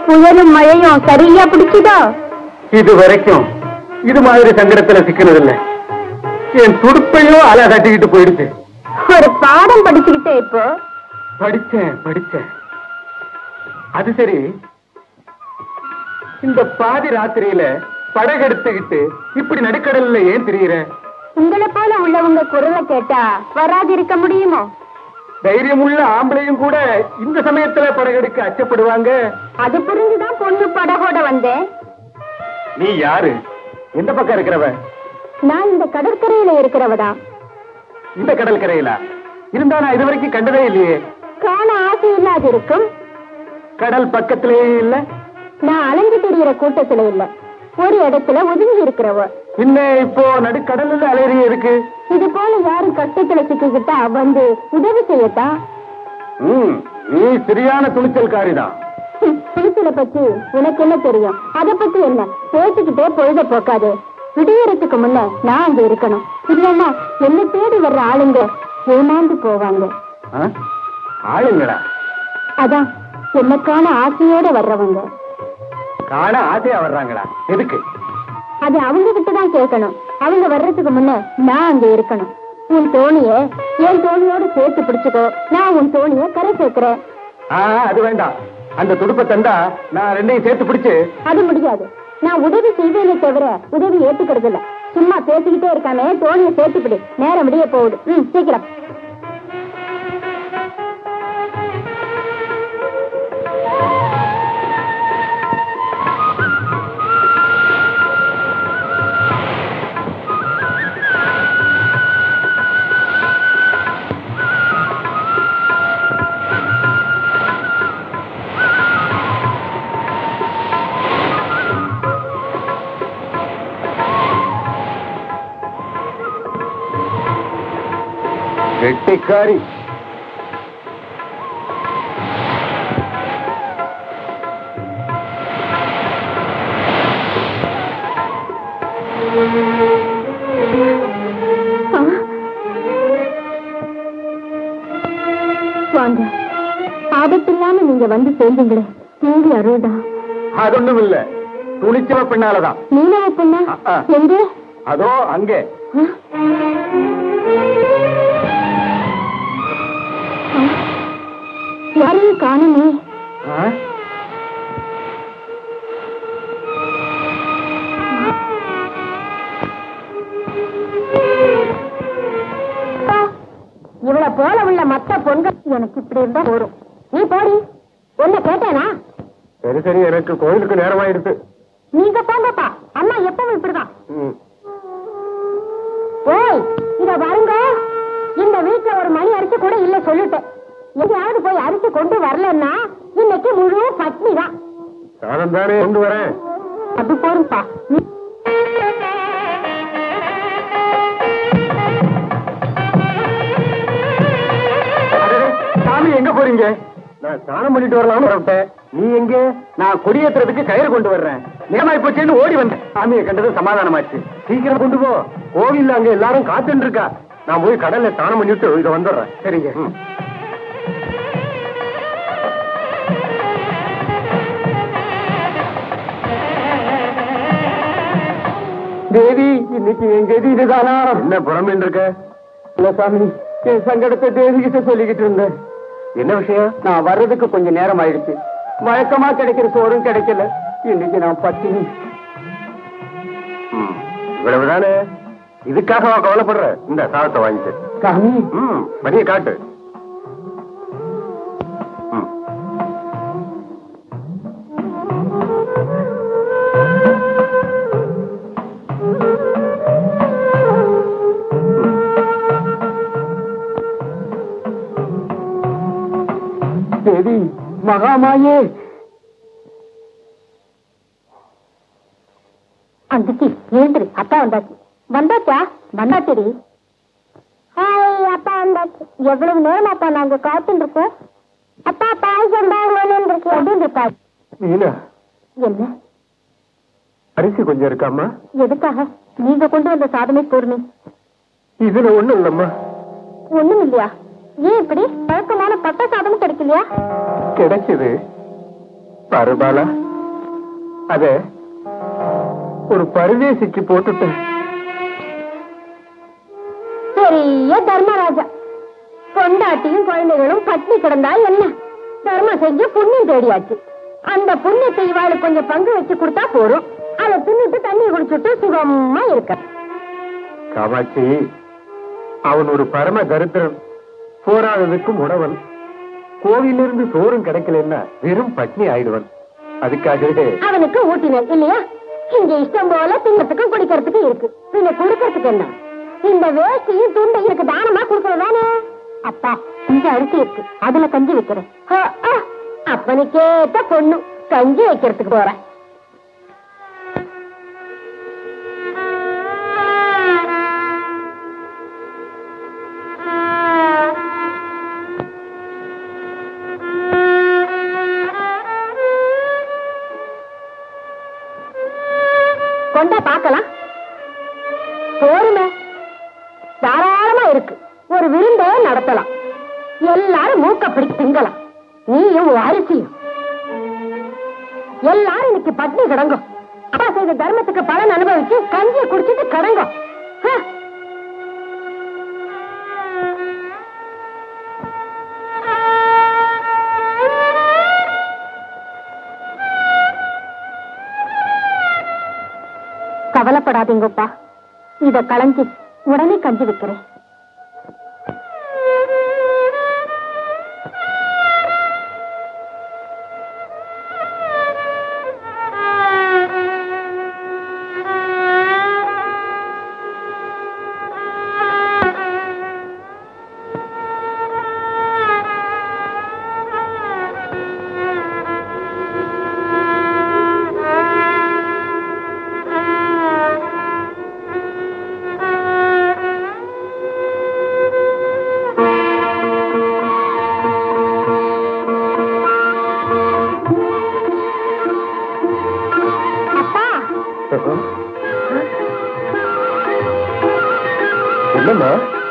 புயலும் மழையும் சரியா பிடிச்சுதோ இது வரைக்கும் இது மாதிரி சங்கடத்துல சிக்கினதில்லை. என் துடுப்பையும் அலை கட்டிக்கிட்டு போயிடுச்சு. ஒரு பாடம் படிச்சுக்கிட்டே இப்போ படிச்சேன். அது சரி, இந்த பாதி ராத்திரியில படகெடுத்துக்கிட்டு இப்படி நடுக்கடல்ல ஏன் தெரியுற? உங்களை போல உள்ளவங்க குரலை கேட்டா வராது இருக்க முடியுமோ? தைரியமுள்ள ஆம்பளையும் கூட இந்த சமயத்துல படகெடுக்க அச்சப்படுவாங்க. அது புரிஞ்சுதான் பொண்ணு படகோட வந்தேன். நீ யாரு? எந்த பக்கம் இருக்கிறவ? நான் இந்த கடற்கரையில இருக்கிறவதான். இந்த கடற்கரையில இருந்தா நான் இது வரைக்கும் கண்டதே இல்லையே. காண ஆசை இல்லாது இருக்கும். கடல் பக்கத்திலேயே இல்ல. நான் அலைஞ்சு தெரிகிற கூட்டத்துல இல்ல, ஒரு இடத்துல ஒதுங்கி இருக்கிறவ. இன்ன இப்போ நடுக்கடல்ல அலையறிய இருக்கு. இது போல யாரும் கஷ்டத்துல சிக்கிக்கிட்டா வந்து உதவி செய்யத்தான். நீ சரியான துணிச்சல்காரிதான். துணிச்சலை பத்தி உனக்கு என்ன தெரியும்? அதை பத்தி என்ன பேசிக்கிட்டே பொழுத போக்காது. விடியறதுக்கு முன்ன நான் அங்க இருக்கணும். இல்லன்னா என்ன தேடி வர்ற ஆளுங்க ஏமாந்து போவாங்க. ஆளுங்களா? அதான் என்னக்கான ஆசையோட வர்றவங்க. காண ஆசையா வர்றாங்களா? எதுக்கு? அது அவங்க கிட்டதான் கேட்கணும். அவங்க வர்றதுக்கு முன்ன நான் அங்க இருக்கணும். உன் தோணிய என் தோணியோடு சேர்த்து பிடிச்சுக்கோ. நான் உன் தோணிய கரை சேர்க்கிறேன். அது வேண்டாம். அந்த துடுப்பை தந்தா நான் ரெண்டையும் சேர்த்து பிடிச்சு. அது முடியாது. நான் உதவி செய்வேனே தவிர உதவி ஏத்துக்கிறது இல்ல. சும்மா பேசிக்கிட்டே இருக்காமே, தோணியை சேர்த்து பிடி. நேரம் விடிய போகுது. சீக்கிரம். கெட்டிக்காரி. வாங்க. ஆபத்தில்லாம நீங்க வந்து சேர்ந்தீங்களே, தேவி அருள்தா. அது ஒண்ணும் இல்ல, துணிச்சவ பின்னாலதான். மீனவ பொண்ணா? எங்க? அதோ அங்கே. யாரையும் காணுமே. இவளை போல உள்ள மத்த பொண்கள் எனக்கு இப்படி இருந்தா போரும். நீ போடி. என்ன கேட்டேனா? சரி சரி, எனக்கு கோயிலுக்கு நேரமாயிடுது. நீங்க போங்கப்பா. அம்மா எப்பவும் இப்படிதான். ஓய், இத பாருங்க. இந்த வீட்டுல ஒரு மணி அரிசி கூட இல்ல சொல்லிட்டேன். எங்கேயாவது போய் அரிசி கொண்டு வரலன்னா இன்னைக்கு முழு பட்னி தான். சாதம் தானே கொண்டு வரேன். அது போருப்பா. சாமி எங்க போறீங்க? நான் ஸ்நானம் பண்ணிட்டு வரலாம்னு வரட்டேன். நீ எங்க? நான் கொடியேற்றுறதுக்கு கயிறு கொண்டு வர்றேன். நேமாய் போச்சேன்னு ஓடி வந்தேன். சாமியை கண்டது சமாதானமாச்சு. சீக்கிரம் கொண்டு போ. கோவில்ல அங்க எல்லாரும் காத்துட்டு இருக்கா. நான் போய் கடல்ல ஸ்நானம் பண்ணிட்டு இத வந்துடுறேன். சரிங்க. தேவி, இன்னைக்கு என் கதி இதுதானா? என்ன புறம்பின்னு இருக்க? இல்ல சாமி, என் சங்கடத்தை தேவி கிட்ட சொல்லிக்கிட்டு இருந்தேன். என்ன விஷயம்? நான் வர்றதுக்கு கொஞ்சம் நேரம் ஆயிடுச்சு. வழக்கமா கிடைக்கிற சோறும் கிடைக்கல. இன்னைக்கு நான் பட்டினி. இவ்வளவுதானே? இதுக்காக கவலைப்படுற? இந்த சாதத்தை வாங்கிட்டு சாமி. வழிய காட்டு. தேவி மகாமாயே. அந்திச்சி எழுந்துரு. அப்பா வந்தாச்சு. வந்தாச்சா? வந்தாச்சேரி. ஹாய், அப்பா வந்தாச்சு. எவ்வளவு நேரம் அப்பா நாங்க காத்துட்டு இருக்கோம். அப்பா பாயசம் தான். மீனா, என்ன அரிசி கொஞ்சம் இருக்காமா? எதுக்காக? நீங்க கொண்டு வந்த சாதமே பூர்ணி. இதுல ஒண்ணும் இல்லம்மா. ஒண்ணும் இல்லையா? ஏன் இப்படி? வழக்கமான பட்ட சாதமும் கிடைக்கலையா? கிடைச்சது பரவாயில்ல. அத ஒரு பரதேசிக்கு போட்டுட்டேன். பெரிய தர்மராஜா. கொண்டாட்டியும் குழந்தைகளும் பட்டினி கிடந்தா என்ன? தர்மம் செஞ்சு புண்ணியம் தேடியாச்சு. அந்த புண்ணியத்தை இவாளுக்கு கொஞ்சம் பங்கு வச்சு கொடுத்தா போறோம். அதை தின்னுட்டு தண்ணி குடிச்சுட்டு சுகமா இருக்க. காமாட்சி, அவன் ஒரு பரம தரித்திரன். போராததுக்கும் உணவன். கோவிலிருந்து சோறும் கிடைக்கலன்னா வெறும் பட்னி ஆயிடுவன். அதுக்காகவே அவனுக்கு ஊட்டினேன் இல்லையா? இங்க இஷ்டம் போல தின்னத்துக்கும் குடிக்கிறதுக்கும் இருக்கு. பின்ன கொடுக்கறதுக்கு என்ன? இந்த வேஷ்டியும் துண்டையும் இருக்கு தானமா கொடுக்கறதானே? அப்பா, இங்க அரிசி இருக்கு, அதுல கஞ்சி வைக்கிறேன். அப்பனுக்கேத்த பொண்ணு கஞ்சி வைக்கிறதுக்கு போறேன். கொண்டா பார்க்கலாம். போருமே, தாராளமா இருக்கு. ஒரு விருந்தே நடத்தலாம். எல்லாரும் மூக்கப்படி திங்கலாம். நீயும் அரிசியும். எல்லாரும் இன்னைக்கு பட்னி கிடங்கும். அப்பா செய்த தர்மத்துக்கு பலன் அனுபவிச்சு கஞ்சியை குடிச்சிட்டு கடங்கும். கவலைப்படாதீங்கப்பா, இத களைஞ்சி உடனே கஞ்சி வைக்கிறேன்.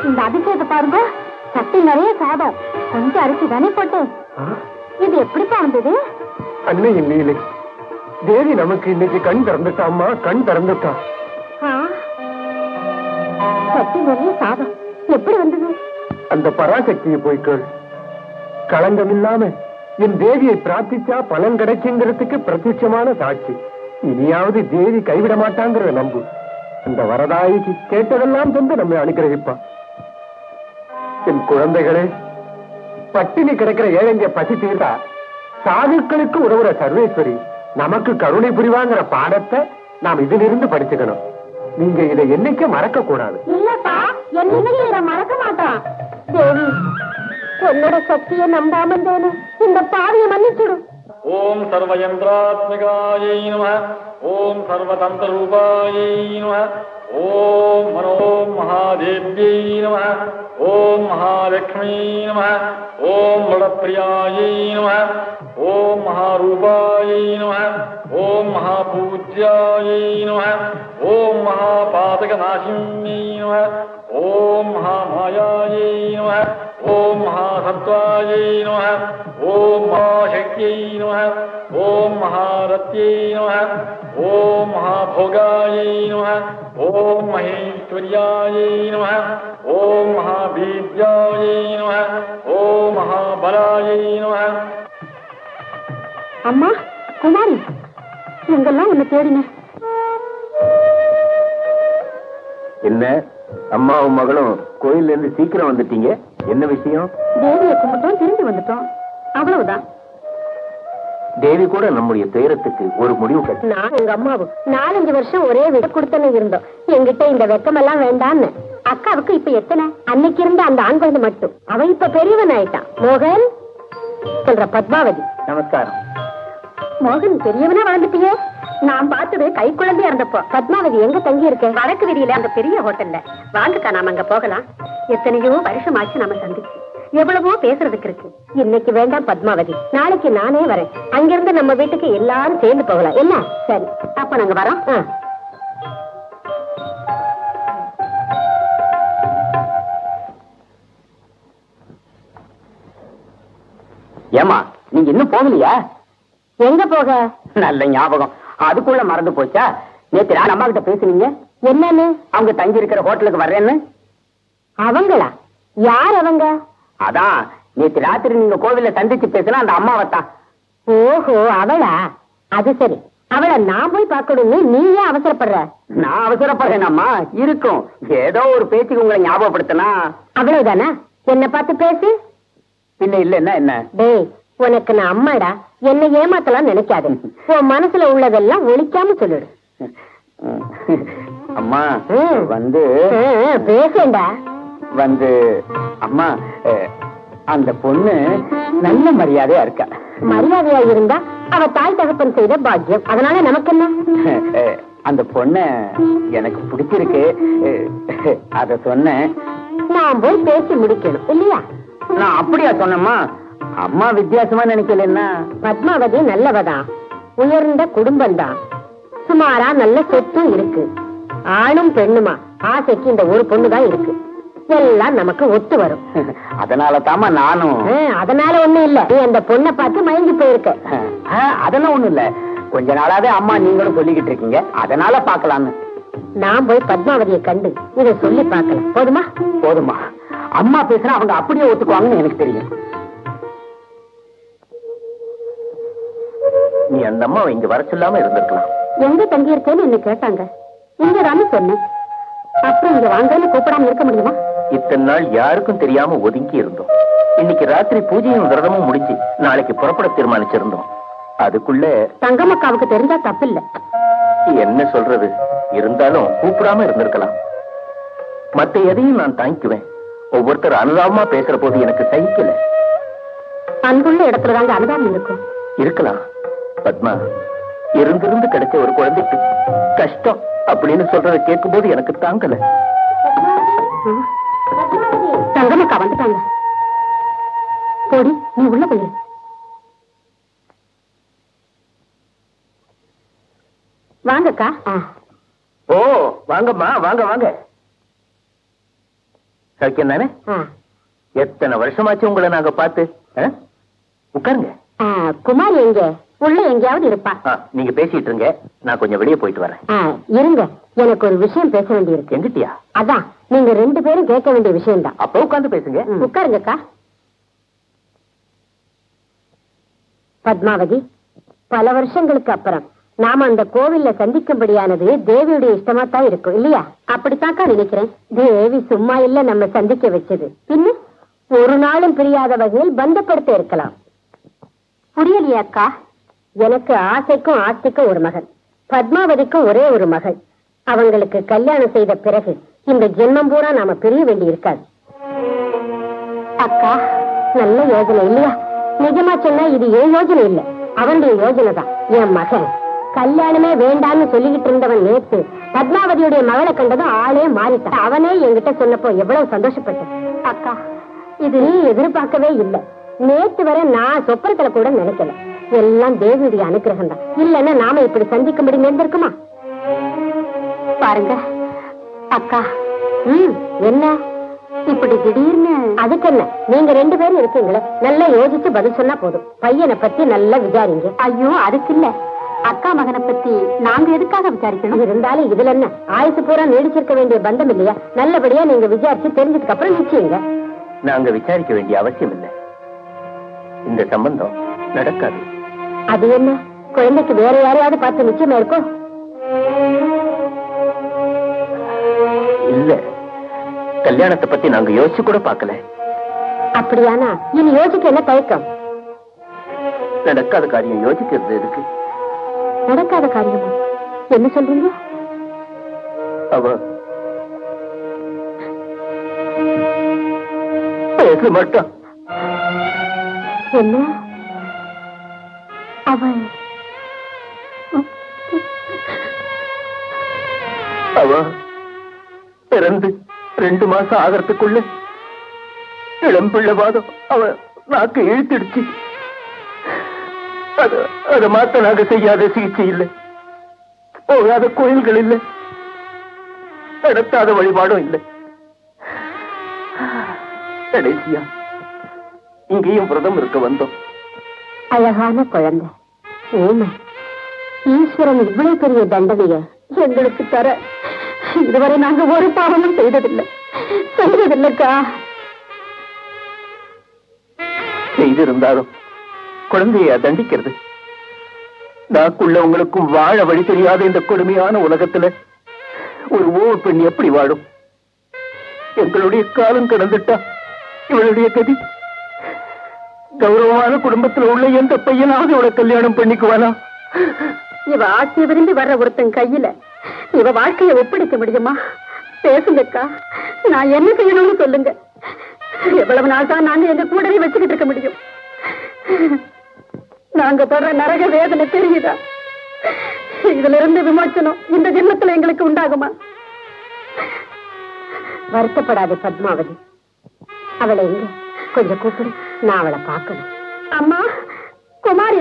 இந்த அபிஷேகத்தை பாருங்க, சட்டி நிறைய சாதம், கொஞ்சம் அரிசி தானே போட்டேன். இது எப்படிப்பா வந்தது? அன்னை இல்லையிலே தேவி நமக்கு இன்னைக்கு கண் திறந்துட்டாம்மா, கண் திறந்துட்டா. சட்டி நிறைய சாதம் எப்படி வந்தது? அந்த பராசக்தியை போய் கேள். களங்கம் இல்லாம என் தேவியை பிரார்த்திச்சா பலன் கிடைக்குங்கிறதுக்கு பிரத்யட்சமான சாட்சி. இனியாவது தேவி கைவிட மாட்டாங்கிற நம்பு. அந்த வரதாயிக்கு கேட்டதெல்லாம் தந்து நம்மை அனுகிரகிப்பா. என் குழந்தைகளே, பட்டினி கிடக்கிற ஏழைங்க பசி தீர்த்தா சாதுக்களுக்கு உதவுற சர்வேஸ்வரி நமக்கு கருணை புரிவாங்கிற பாடத்தை நாம் இதிலிருந்து படிச்சுக்கணும். நீங்க இதை என்னைக்கு மறக்க கூடாது. இல்லப்பா, என்னைக்கு இதை மறக்க மாட்டான். தேவி, உன்னோட சக்தியை நம்பாம இந்த பாவியை மன்னிச்சுடும். ஓம் சர்வயந்திராத்மிகாயை நம. ஓம் சர்வதந்திரரூபாயை நம. ஓம் மனோ மகாதேவ்யை நம. ஓம் மகாலட்சுமி நம. ஓம் வடப்பிரியாயை நம. ஓம் மகாரூபாயை நம. ஓம் மகாபூஜ்யாயை நம. ஓம் மகாபாதகநாசின்யை நம. ஓம் மகாமாயாயை நம. ஓம் மகாசத்வாயை நம. ஓம் மகாசக்தியை நம. ஓம் மகாரத்யை நம. ஓம் மகாபோகாயை நம. ஓம் மகேஸ்வர்யாயை நம. ஓம் மகாபீஜ்யாயை நம. ஓம் மகாபலாயை நம. அம்மா குமாரி, எங்கெல்லாம் உன்னை தேடினேன். என்ன அம்மாவும் மகளும் கோயில்ல இருந்து சீக்கிரம் வந்துட்டீங்க? என்ன விஷயம்? தேவியை கும்பிட்டோம், திரும்பி வந்துட்டோம், அவ்வளவுதான். தேவி கூட நம்முடைய துயரத்துக்கு ஒரு முடிவு கட்டு. நான் எங்க அம்மாவும் 4-5 வருஷம் ஒரே வீடு கொடுத்தன இருந்தோம். என்கிட்ட இந்த வெக்கமெல்லாம் வேண்டான்னு. அக்காவுக்கு இப்ப எத்தனை? அன்னைக்கு இருந்த அந்த ஆண் குழந்தை மட்டும். அவன் இப்ப பெரியவன் ஆயிட்டான். மோகன் சொல்ற பத்மாவதி. நமஸ்காரம். மோகன் பெரியவனா வளர்ந்துட்டியே. நான் பார்த்தது கை குழந்தையா இருந்தப்போ. பத்மாவதி எங்க தங்கி இருக்க? வடக்கு வீதியில அந்த பெரிய ஹோட்டல்ல. வாங்கக்கா, நாம அங்க போகலாம். எத்தனையோ வருஷமாச்சு நாம சந்திச்சு, எவ்வளவோ பேசுறதுக்கு இருக்கு. இன்னைக்கு வேண்டாம் பத்மாவதி, நாளைக்கு நானே வரேன். அங்கிருந்து நம்ம வீட்டுக்கு எல்லாரும் சேர்ந்து போகலாம். என்ன? சரி, அப்ப நாங்க வரோம். ஏமா, நீங்க இன்னும் போகலையா? எங்க போக? நல்ல ஞாபகம், அதுக்குள்ள மறந்து போச்சா? நேத்து நான் அம்மா கிட்ட பேசுனீங்க. என்னன்னு? அவங்க தங்கி இருக்கிற ஹோட்டலுக்கு வர்றேன்னு. அவங்களா? யார் அவங்க? அதான் நேத்து ராத்திரி நீங்க கோவில்ல சந்திச்சு பேசினா அந்த அம்மாவத்தான். ஓஹோ, அவளா? அது சரி. அவளை நான் போய் பார்க்கணும்னு நீ ஏன் அவசரப்படுற? நான் அவசரப்படுறேன் அம்மா. இருக்கும், ஏதோ ஒரு பேச்சுக்கு உங்களை ஞாபகப்படுத்தினா அவ்வளவுதானா? என்ன பார்த்து பேசு. பின்ன இல்லன்னா என்ன? டேய், உனக்கு நான் அம்மாடா, என்னை ஏமாத்தலாம் நினைக்காது. உன் மனசுல உள்ளதெல்லாம் ஒழிக்காம சொல்லிடு. அம்மா வந்து பேசேண்டா. வந்து அம்மா, அந்த பொண்ணு நல்ல மரியாதையா இருக்கா. மரியாதையா இருந்தா அவ தாய் தகப்பன் செய்த பாக்கியம். அதனால நமக்கு என்ன? அந்த பொண்ண எனக்கு பிடிச்சிருக்கு, அத சொன்னேன். நான் போய் பேசி முடிக்கணும் இல்லையா? நான் அப்படியா சொன்னம்மா? அம்மா வித்தியாசமா நினைக்கலன்னா? பத்மாவதி நல்லவதான், உயர்ந்த குடும்பம் தான், சுமாரா நல்ல சொத்தும் இருக்கு. ஆணும் பெண்ணுமா ஆசைக்கு இந்த ஒரு பொண்ணுதான் இருக்கு. எல்லாம் நமக்கு ஒத்து வரும். அதனால தாமா நானும். அதனால ஒண்ணும் இல்ல, நீ அந்த பொண்ணை பார்த்து மயங்கி போயிருக்க. அதெல்லாம் ஒண்ணும் இல்ல, கொஞ்ச நாளாவே அம்மா நீங்களும் சொல்லிக்கிட்டு இருக்கீங்க, அதனால பாக்கலான்னு. நான் போய் பத்மாவதியை கண்டு இதை சொல்லி பார்க்கலாம். போதுமா? போதுமா? அம்மா பேசுனா அவங்க அப்படியே ஒத்துக்குவாங்கன்னு எனக்கு தெரியும். நீ அந்த அம்மாவை இங்க வர சொல்லாம இருந்திருக்கலாம். எங்க தங்கி இருக்கேன்னு என்ன கேட்டாங்க. இங்க தானே சொன்னேன். அப்புறம் இங்க வாங்கன்னு கூப்பிடாம இருக்க முடியுமா? இத்தனை நாள் யாருக்கும் தெரியாம ஒதுங்கி இருந்தோம். இன்னைக்கு ராத்திரி பூஜையும் விரதமும் முடிஞ்சு நாளைக்கு புறப்பட தீர்மானிச்சிருந்தோம். அதுக்குள்ள தங்கமக்காவுக்கு தெரிஞ்சா தப்பில்லை. என்ன சொல்றது? இருந்தாலும் கூப்பிடாம இருந்திருக்கலாம். மத்த எதையும் நான் தாங்கிக்குவேன். ஒவ்வொருத்தர் அனுதாபமா பேசுற போது எனக்கு சகிக்கல. அன்புள்ள இடத்துல தாங்க அனுதாபம் இருக்கும். இருக்கலாம் பத்மா. இருந்திருந்து கிடைச்ச ஒரு குழந்தைக்கு கஷ்டம் அப்படின்னு சொல்றதை கேட்கும் போது எனக்கு தாங்கல. தங்கமக்கா வந்துட்டாங்க. போடி, நீ உள்ள போயிரு. வாங்கக்கா. ஓ வாங்கம்மா, வாங்க வாங்க. சௌக்கியம் தானே? எத்தனை வருஷமாச்சு உங்களை நாங்க பார்த்து. உட்காருங்க. குமார் எங்க? உள்ள எங்கேயாவது இருப்பா. நீங்க பேசிட்டு இருங்க, நான் கொஞ்சம் வெளியே போயிட்டு வரேன். இருங்க, எனக்கு ஒரு விஷயம் பேச வேண்டி இருக்கு. எங்கிட்டியா? அதான் நீங்க 2 பேரும் கேட்க வேண்டிய விஷயம் தான். அப்ப உட்கார்ந்து பேசுங்க. உட்காருங்கக்கா. பத்மாவதி, பல வருஷங்களுக்கு அப்புறம் நாம அந்த கோவில்ல சந்திக்கும்படியானது தேவியுடைய இஷ்டமா தான் இருக்கும் இல்லையா? அப்படித்தாக்கா நினைக்கிறேன். தேவி சும்மா இல்ல நம்ம சந்திக்க வச்சது. பின்ன ஒரு நாளும் பிரியாத வகையில் பந்தப்படுத்த இருக்கலாம். புரியலையாக்கா? எனக்கு ஆசைக்கும் ஆஸ்திக்கும் ஒரு மகன், பத்மாவதிக்கும் ஒரே ஒரு மகள். அவங்களுக்கு கல்யாணம் செய்த பிறகு இந்த ஜென்மம் பூரா நாம பிரிய வேண்டி இருக்காது. அக்கா, நல்ல யோஜனை இல்லையா? நிஜமா சொன்னா இது என் யோஜனை இல்ல, அவனுடைய யோஜனை தான். என் மகன் கல்யாணமே வேண்டான்னு சொல்லிக்கிட்டு இருந்தவன் நேத்து பத்மாவதியுடைய மகளை கண்டதும் ஆளே மாறிட்டான். அவனே என்கிட்ட சொன்னப்போ எவ்வளவு சந்தோஷப்பட்டேன். அக்கா, இது நீ எதிர்பார்க்கவே இல்லை. நேத்து வரை நான் சொப்பனத்துல கூட நினைக்கல. எல்லாம் தேவியுடைய அனுகிரகம் தான். இல்லன்னா நாம இப்படி சந்திக்கும்படி நேர்ந்திருக்குமா? பாருங்க அக்கா. என்ன இப்படி திடீர்னு? அதுக்கு என்ன, நீங்க 2 பேரும் இருக்கீங்களே, நல்லா யோசிச்சு பதில் சொன்னா போதும். பையனை பத்தி நல்லா விசாரிங்க. ஐயோ, அதுக்கு இல்ல, அக்கா மகனை பத்தி நாங்க எதுக்காக விசாரிக்கணும்? இருந்தாலும் இதுல என்ன, ஆயுசு பூரா நீடிச்சிருக்க வேண்டிய பந்தம் இல்லையா? நல்லபடியா நீங்க விசாரிச்சு தெரிஞ்சதுக்கு அப்புறம் நிச்சயங்க. நாங்க விசாரிக்க வேண்டிய அவசியம் இல்லை. இந்த சம்பந்தம் நடக்காது. அது என்ன, குழந்தைக்கு வேற யாரையாவது பார்த்து நிச்சயமா இருக்கும்? இல்ல, கல்யாணத்தை பத்தி நாங்க யோசிச்சு கூட பார்க்கல. அப்படியானா இனி யோசிக்க என்ன தயக்கம்? நடக்காத காரியம் யோசிக்கிறது எதுக்கு? நடக்காத காரியமா? என்ன சொல்றீங்க? அவ பேச மாட்டான். என்ன? அவள் அவ பிறந்து 2 மாசம் ஆகிறதுக்குள்ள இளம்பிள்ளவாதம் அவ நாக்கு இழுத்துடுச்சு. அதை மாத்த நாங்க செய்யாத சிகிச்சை இல்லை, போகாத கோயில்கள் இல்லை, நடத்தாத வழிபாடும் இல்லை. கடைசியா இங்கேயும் விரதம் இருக்க வந்தோம். அழகான குழந்தை, ஊமை. ஈஸ்வரன் இவ்வளவு பெரிய தண்டனைய எங்களுக்கு தர இதுவரை நாங்க ஒரு பாவமும் செய்ததில்லைக்கா. செய்திருந்தாலும் குழந்தைய தண்டிக்கிறது. நாக்குள்ளவங்களுக்கும் வாழ வழி தெரியாத இந்த கொடுமையான உலகத்துல ஒரு ஓர் பெண் எப்படி வாழும்? எங்களுடைய காலம் கடந்துட்டா இவளுடைய கதி. கௌரவமான குடும்பத்தில் உள்ள எந்த பையனாவது இவளை கல்யாணம் பண்ணிக்குவானா? இவ ஆட்சியை விரும்பி வர்ற ஒருத்தன் கையில இவ வாழ்க்கையை ஒப்படைக்க முடியுமா? பேசுங்கக்கா, நான் என்ன செய்யணும்னு சொல்லுங்க. எவ்வளவு நாள் தான் நாங்க எங்க கூடவே வச்சுக்கிட்டு இருக்க முடியும்? நாங்க படுற நரக வேதனை தெரியுதா? இதுல இருந்து விமோச்சனம் இந்த ஜென்மத்துல எங்களுக்கு உண்டாகுமா? வருத்தப்படாது பத்மாவதி. அவளை எங்க கொஞ்சம் கூப்பிடு, நான் அவளை பார்க்கணும். அம்மா, குமாரி.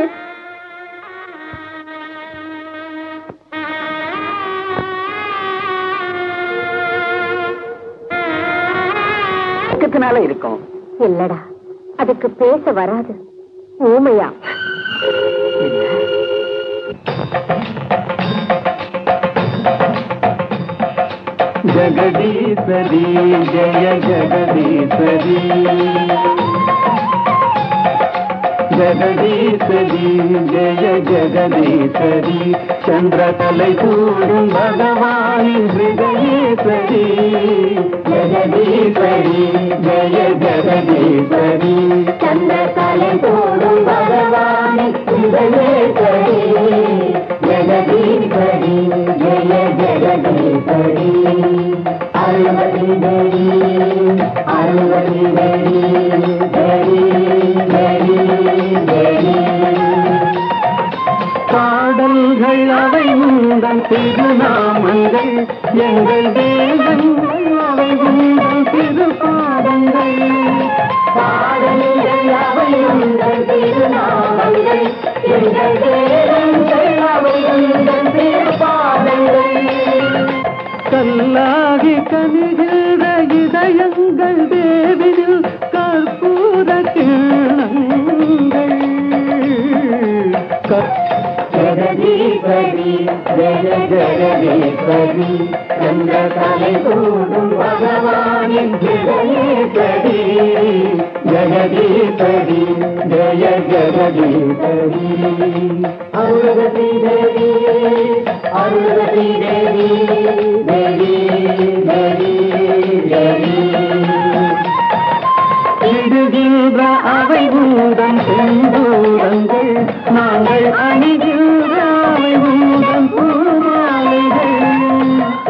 இருக்கும். இல்லடா, அதுக்கு பேச வராது. ஊமையா? ஜெகதீஸ்வரி ஜெய ஜெகதீஸ்வரி ஜெகதீஸ்வரி ஜெய ஜெகதீஸ்வரி சந்திரகலை சூடும் பகவானின் ஹிருதயேஸ்வரி ஜெகதீஸ்வரி ஜெய ஜெகதீஸ்வரி சந்திரகலை சூடும் பகவானின் ஹிருதயேஸ்வரி ஜெகதீஸ்வரி ஜெய ஜெகதீஸ்வரி அருள்வதி தேவி அருள்வதி தேவி தேவி தேவி தேவி பாடல்கள் அவை உங்கள் திருநாமங்கள் எங்கள் தேவங்கள் அவை உங்கள் திருப்பாதங்கள் பாடல்கள் அவை உங்கள் திருநாமங்கள் எங்கள் தேவங்கள் அவை உங்கள் திருப்பாதங்கள் கல்லாகி கனிகிற இதயங்கள் தேவினில் கற்பூர கிரணங்கள் ஜெகதீஸ்வரி ஜெய ஜெகதீஸ்வரி சந்திரகலை சூடும் பகவானின் ஹிருதயேஸ்வரி ஜெகதீஸ்வரி ஜெய ஜெகதீஸ்வரி அருள்வதி தேவி அருள்வதி தேவி தேவி தேவி தேவி இடுகின்ற அவை பூதம் செந்தூரங்கள் நாங்கள் அணிகின்ற அவை பூதம் பூமாலைகள்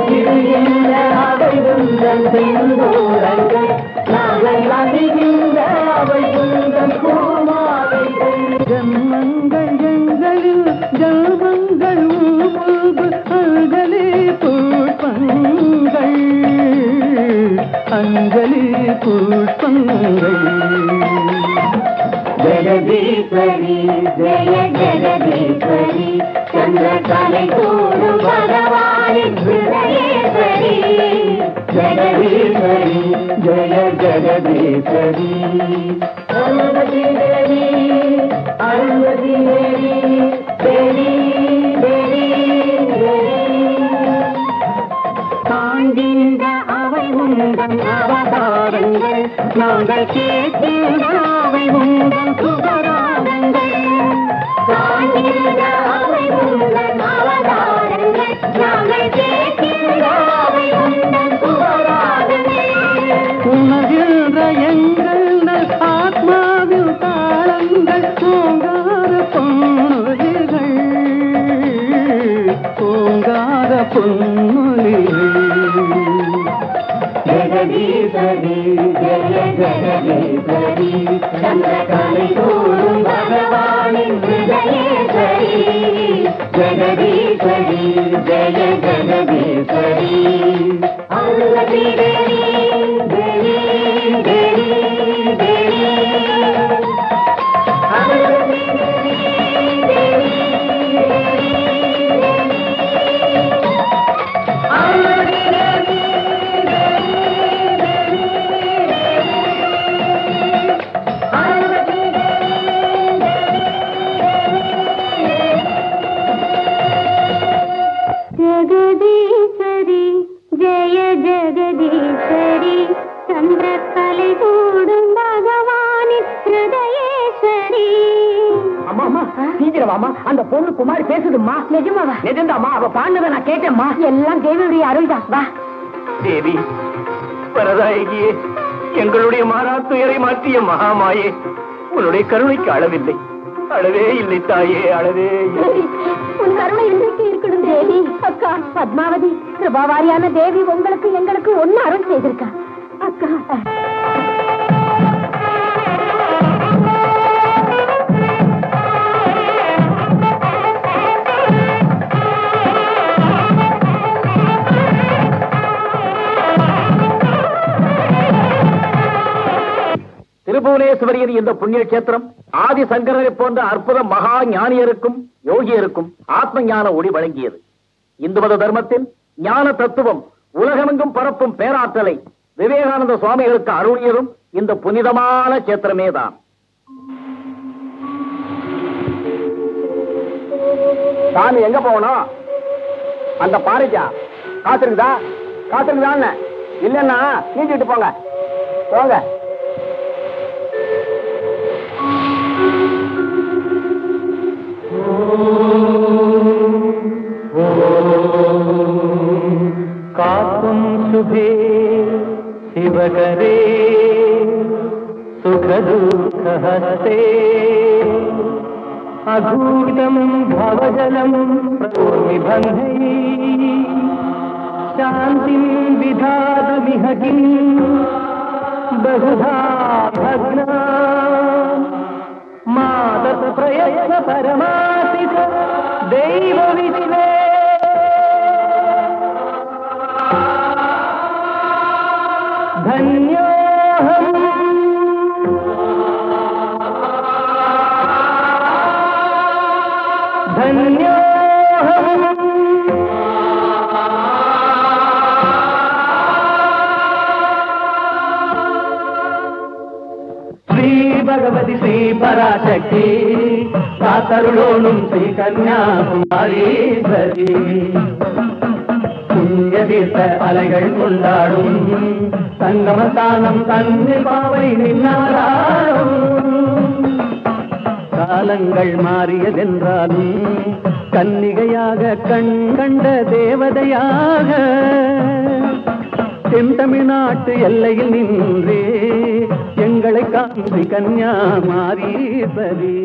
இடுகின்ற அவை பூதம் செந்தூரங்கள் நாங்கள் அணிகின்ற அவை பூதம் பூமாலைகள் ஜன்மங்கள் எங்களில் ஜன்மங்கள் ஊழ்வு அஞ்சலி புஷ்பங்கள் அஞ்சலி புஷ்பங்கள் ஜெகதீஸ்வரி ஜெய ஜெகதீஸ்வரி சந்திரகலை சூடும் பகவானின் ஹிருதயேஸ்வரி ஜெகதீஸ்வரி ஜெய ஜெகதீஸ்வரி அருள்வதி தேவி அருள்வதி தேவி தேவி தேவி தேவி காண்கின்ற அவை உங்கள் அவதாரங்கள் நாங்கள் கேட்கின்ற அவை உங்கள் சுபராகங்கள் காண்கின்ற அவை உங்கள் அவதாரங்கள் நாங்கள் கேட்கின்ற அவை உங்கள் சுபராகங்கள் உணர்கின்ற எங்கள் ஆத்மாவில் தாளங்கள் ஓங்கார பொன்னொழிகள் ஓங்கார பொன்னொழிகள் ஜெகதீஸ்வரி ஜெய ஜெகதீஸ்வரி சந்திரகலை சூடும் பகவானின் ஹிருதயேஸ்வரி ஜெகதீஸ்வரி ஜெய ஜெகதீஸ்வரி அருள்வதி தேவி தேவி தேவி தேவி அருள்வதி தேவி தேவி அருள்வதி தேவி ஜெகதீஸ்வரி ஜெய ஜெகதீஸ்வரி சந்திரகலை சூடும் பகவானின் ஹிருதயேஸ்வரி அம்மா அம்மா சீக்கிரம் வாமா அந்த பொண்ணு குமாரி பேசுதும்மா நிஜமாவா நிஜந்தாம்மா அவ பாண்டதை நான் கேட்டேம்மா எல்லாம் தேவியுடைய அருள்தான் வா தேவி வரதாயகியே எங்களுடைய மாறா துயரை மாற்றிய மகாமாயே உன்னுடைய கருணைக்கு அளவில்லை அளவே இல்லை தாயே அளவே இல்லை உன் கருணை இன்றைக்கு இருக்கணும் தேவி அக்கா பத்மாவதி கிருபாவாரியான தேவி உங்களுக்கு எங்களுக்கு ஒன்னு அருள் செய்திருக்கா அக்கா திருபுவனேஸ்வரியின் இந்த புண்ணிய கஷேத்திரம் ஆதிசங்கரரை போன்ற அற்புத மகா ஞானியருக்கும் யோகியருக்கும் ஆத்ம ஞான ஒளி வழங்கியது. இந்து மத தர்மத்தின் ஞான தத்துவம் உலகமெங்கும் பரப்பும் பேராற்றலை விவேகானந்த சுவாமிகளுக்கு அருளியதும் இந்த புனிதமான கஷேத்திரமே தான். சாமி எங்க போகணும்? அந்த பாறைக்கா காசு இருக்குதா? காத்துக்கு தானே, இல்லைன்னா நீஞ்சிட்டு போங்க போங்க. காக்கும் சுபே சிவகரே சுகதுக்கஹஸ்தே அகூடம் பவஜலம் பிரபோநிபந்தை சாந்திம் விதாதுமிஹ கிம் பகுதா பக்னா மாதத் பிரயத்ன பரமாசித தெய்வ விதிவே धन्योऽहम् धन्योऽहम् श्री भगवती श्री पराशक्ति कातरुलोनुं श्री कन्याकुमारीश्वरी புண்ணியதீர்த்த அலைகள் கொண்டாடும் சங்கமஸ்தானம் தன்னில் பாவை நின்னாராடும். காலங்கள் மாறியதென்றாலும் கன்னிகையாக கண் கண்ட தேவதையாக தென்தமிழ்நாட்டு எல்லையில் நின்றே எங்களை காந்தி கன்யாகுமாரீஸ்வரி.